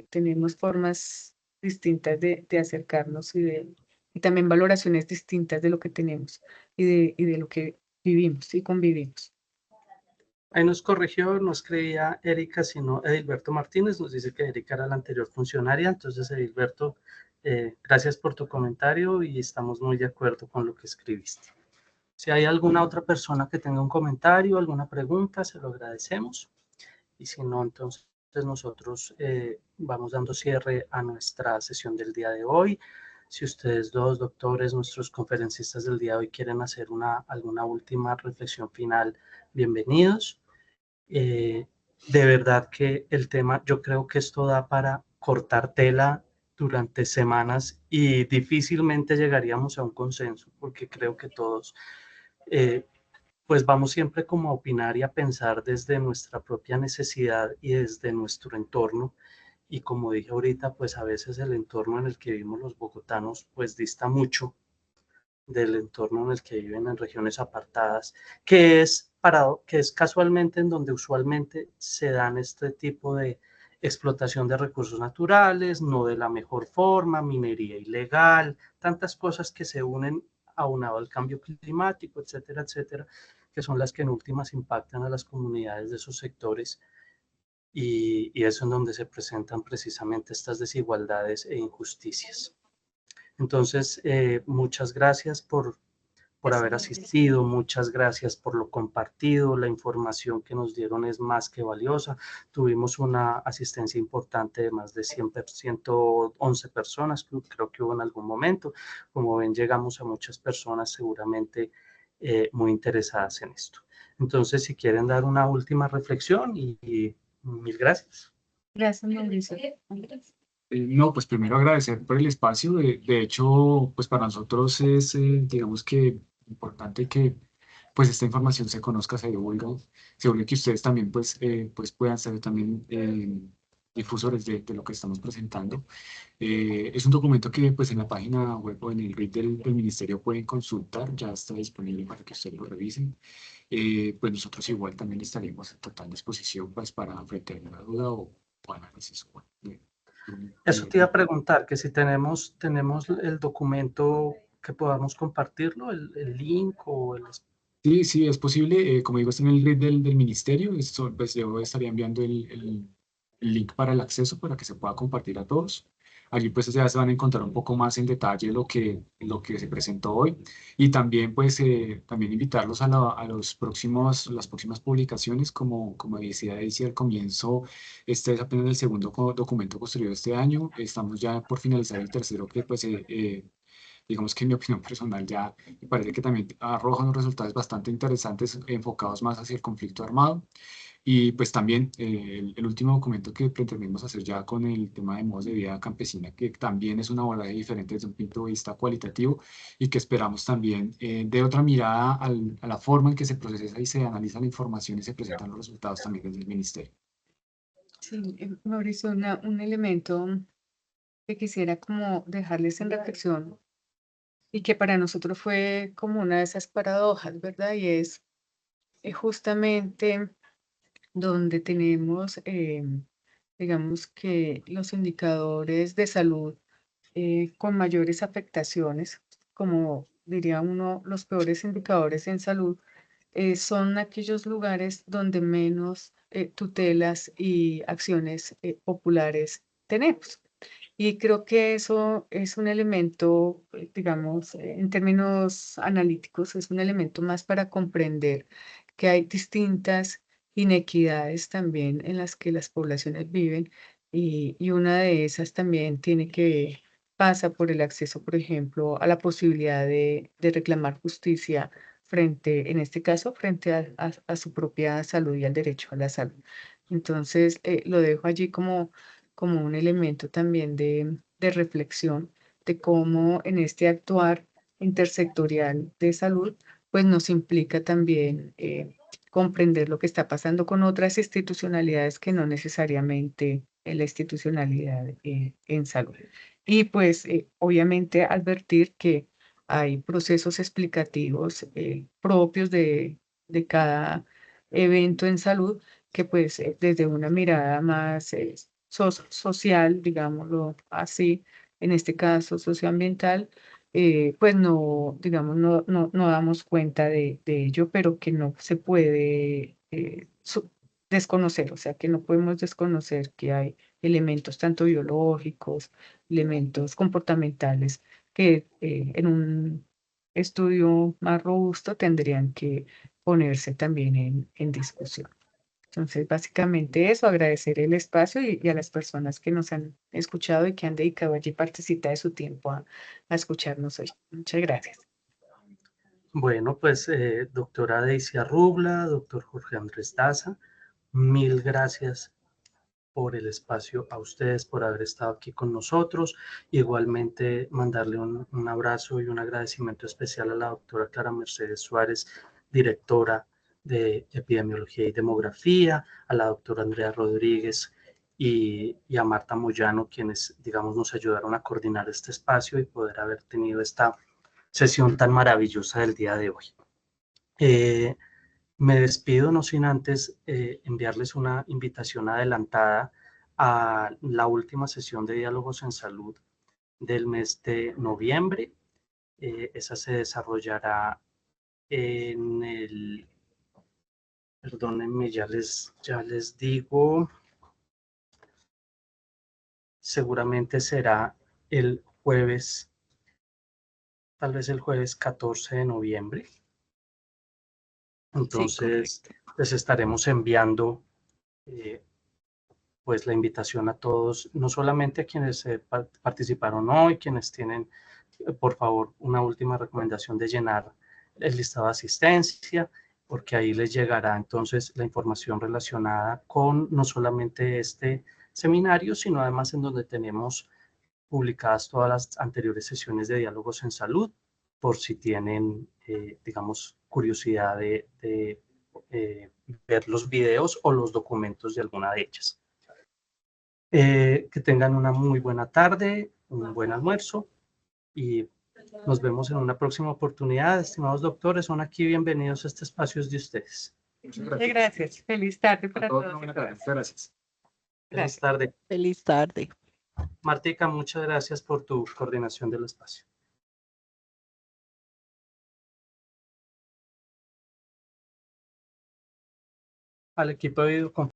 C: Tenemos formas distintas de acercarnos y también valoraciones distintas de lo que tenemos y de lo que vivimos y convivimos.
B: Ahí nos corrigió, no escribía Erika, sino Edilberto Martínez, nos dice que Erika era la anterior funcionaria, entonces Edilberto, gracias por tu comentario y estamos muy de acuerdo con lo que escribiste. Si hay alguna otra persona que tenga un comentario, alguna pregunta, se lo agradecemos. Y si no, entonces nosotros vamos dando cierre a nuestra sesión del día de hoy. Si ustedes dos, doctores, nuestros conferencistas del día de hoy quieren hacer alguna última reflexión final, bienvenidos. De verdad que el tema, yo creo que esto da para cortar tela durante semanas y difícilmente llegaríamos a un consenso, porque creo que todos eh, pues vamos siempre como a opinar y a pensar desde nuestra propia necesidad y desde nuestro entorno. Y como dije ahorita, pues a veces el entorno en el que vivimos los bogotanos, pues dista mucho del entorno en el que viven en regiones apartadas, que es casualmente en donde usualmente se dan este tipo de explotación de recursos naturales, no de la mejor forma, minería ilegal, tantas cosas que se unen aunado al cambio climático, etcétera, etcétera, que son las que en últimas impactan a las comunidades de esos sectores y es en donde se presentan precisamente estas desigualdades e injusticias. Entonces, muchas gracias por haber asistido, muchas gracias por lo compartido, la información que nos dieron es más que valiosa. Tuvimos una asistencia importante de más de 111 personas, creo que hubo en algún momento. Como ven, llegamos a muchas personas seguramente muy interesadas en esto. Entonces, si quieren dar una última reflexión y mil gracias.
C: Gracias, Mauricio.
D: No, pues primero agradecer por el espacio. De hecho, pues para nosotros es, digamos que importante que pues esta información se conozca, se divulgue que ustedes también pues puedan ser también difusores de lo que estamos presentando. Es un documento que pues en la página web o en el RIT del ministerio pueden consultar, ya está disponible para que ustedes lo revisen. Pues nosotros igual también estaremos en total disposición pues para frente a una duda o análisis.
B: Eso te iba a preguntar, que si tenemos el documento que podamos compartirlo, el link o
D: Sí, sí, es posible. Como digo, está en el grid del ministerio. Esto, pues yo estaría enviando el link para el acceso para que se pueda compartir a todos. Allí pues ya se van a encontrar un poco más en detalle lo que se presentó hoy. Y también pues también invitarlos a las próximas publicaciones. Como decía Daisy al comienzo, este es apenas el segundo documento construido este año. Estamos ya por finalizar el tercero que pues digamos que en mi opinión personal ya me parece que también arroja unos resultados bastante interesantes enfocados más hacia el conflicto armado. Y pues también el último documento que pretendemos hacer ya con el tema de modos de vida campesina, que también es un abordaje diferente desde un punto de vista cualitativo y que esperamos también de otra mirada a la forma en que se procesa y se analiza la información y se presentan los resultados también desde el ministerio.
C: Sí, Mauricio, un elemento que quisiera como dejarles en reflexión y que para nosotros fue como una de esas paradojas, ¿verdad? Y es justamente donde tenemos, digamos que los indicadores de salud con mayores afectaciones, como diría uno, los peores indicadores en salud, son aquellos lugares donde menos tutelas y acciones populares tenemos. Y creo que eso es un elemento, digamos, en términos analíticos, es un elemento más para comprender que hay distintas inequidades también en las que las poblaciones viven y una de esas también pasa por el acceso, por ejemplo, a la posibilidad de reclamar justicia frente, en este caso, frente a su propia salud y al derecho a la salud. Entonces, lo dejo allí como un elemento también de reflexión de cómo en este actuar intersectorial de salud, pues nos implica también comprender lo que está pasando con otras institucionalidades que no necesariamente en la institucionalidad en salud. Y pues obviamente advertir que hay procesos explicativos propios de cada evento en salud que pues desde una mirada más social, digámoslo así, en este caso socioambiental, pues no, digamos, no damos cuenta de ello, pero que no se puede desconocer, o sea, que no podemos desconocer que hay elementos tanto biológicos, elementos comportamentales, que en un estudio más robusto tendrían que ponerse también en discusión. Entonces, básicamente eso, agradecer el espacio y a las personas que nos han escuchado y que han dedicado allí partecita de su tiempo a escucharnos hoy. Muchas gracias.
B: Bueno, pues doctora Daisy Arrubla, doctor Jorge Andrés Daza, mil gracias por el espacio, a ustedes por haber estado aquí con nosotros. Igualmente mandarle un abrazo y un agradecimiento especial a la doctora Clara Mercedes Suárez, directora de Epidemiología y Demografía, a la doctora Andrea Rodríguez y a Marta Moyano, quienes, digamos, nos ayudaron a coordinar este espacio y poder haber tenido esta sesión tan maravillosa del día de hoy. Me despido no sin antes enviarles una invitación adelantada a la última sesión de Diálogos en Salud del mes de noviembre. Esa se desarrollará en perdónenme, ya les digo, seguramente será el jueves, tal vez el jueves 14 de noviembre. Entonces, les estaremos enviando pues la invitación a todos, no solamente a quienes participaron hoy, quienes tienen, por favor, una última recomendación de llenar el listado de asistencia, porque ahí les llegará entonces la información relacionada con no solamente este seminario, sino además en donde tenemos publicadas todas las anteriores sesiones de diálogos en salud, por si tienen, digamos, curiosidad de ver los videos o los documentos de alguna de ellas. Que tengan una muy buena tarde, un buen almuerzo y nos vemos en una próxima oportunidad. Estimados doctores, son aquí bienvenidos a este espacio de ustedes.
D: Muchas
C: Muchas gracias. Feliz tarde para todos.
D: Una buena tarde. Muchas gracias.
B: Feliz tarde.
A: Feliz tarde.
B: Martica, muchas gracias por tu coordinación del espacio. al equipo de videoconferencia.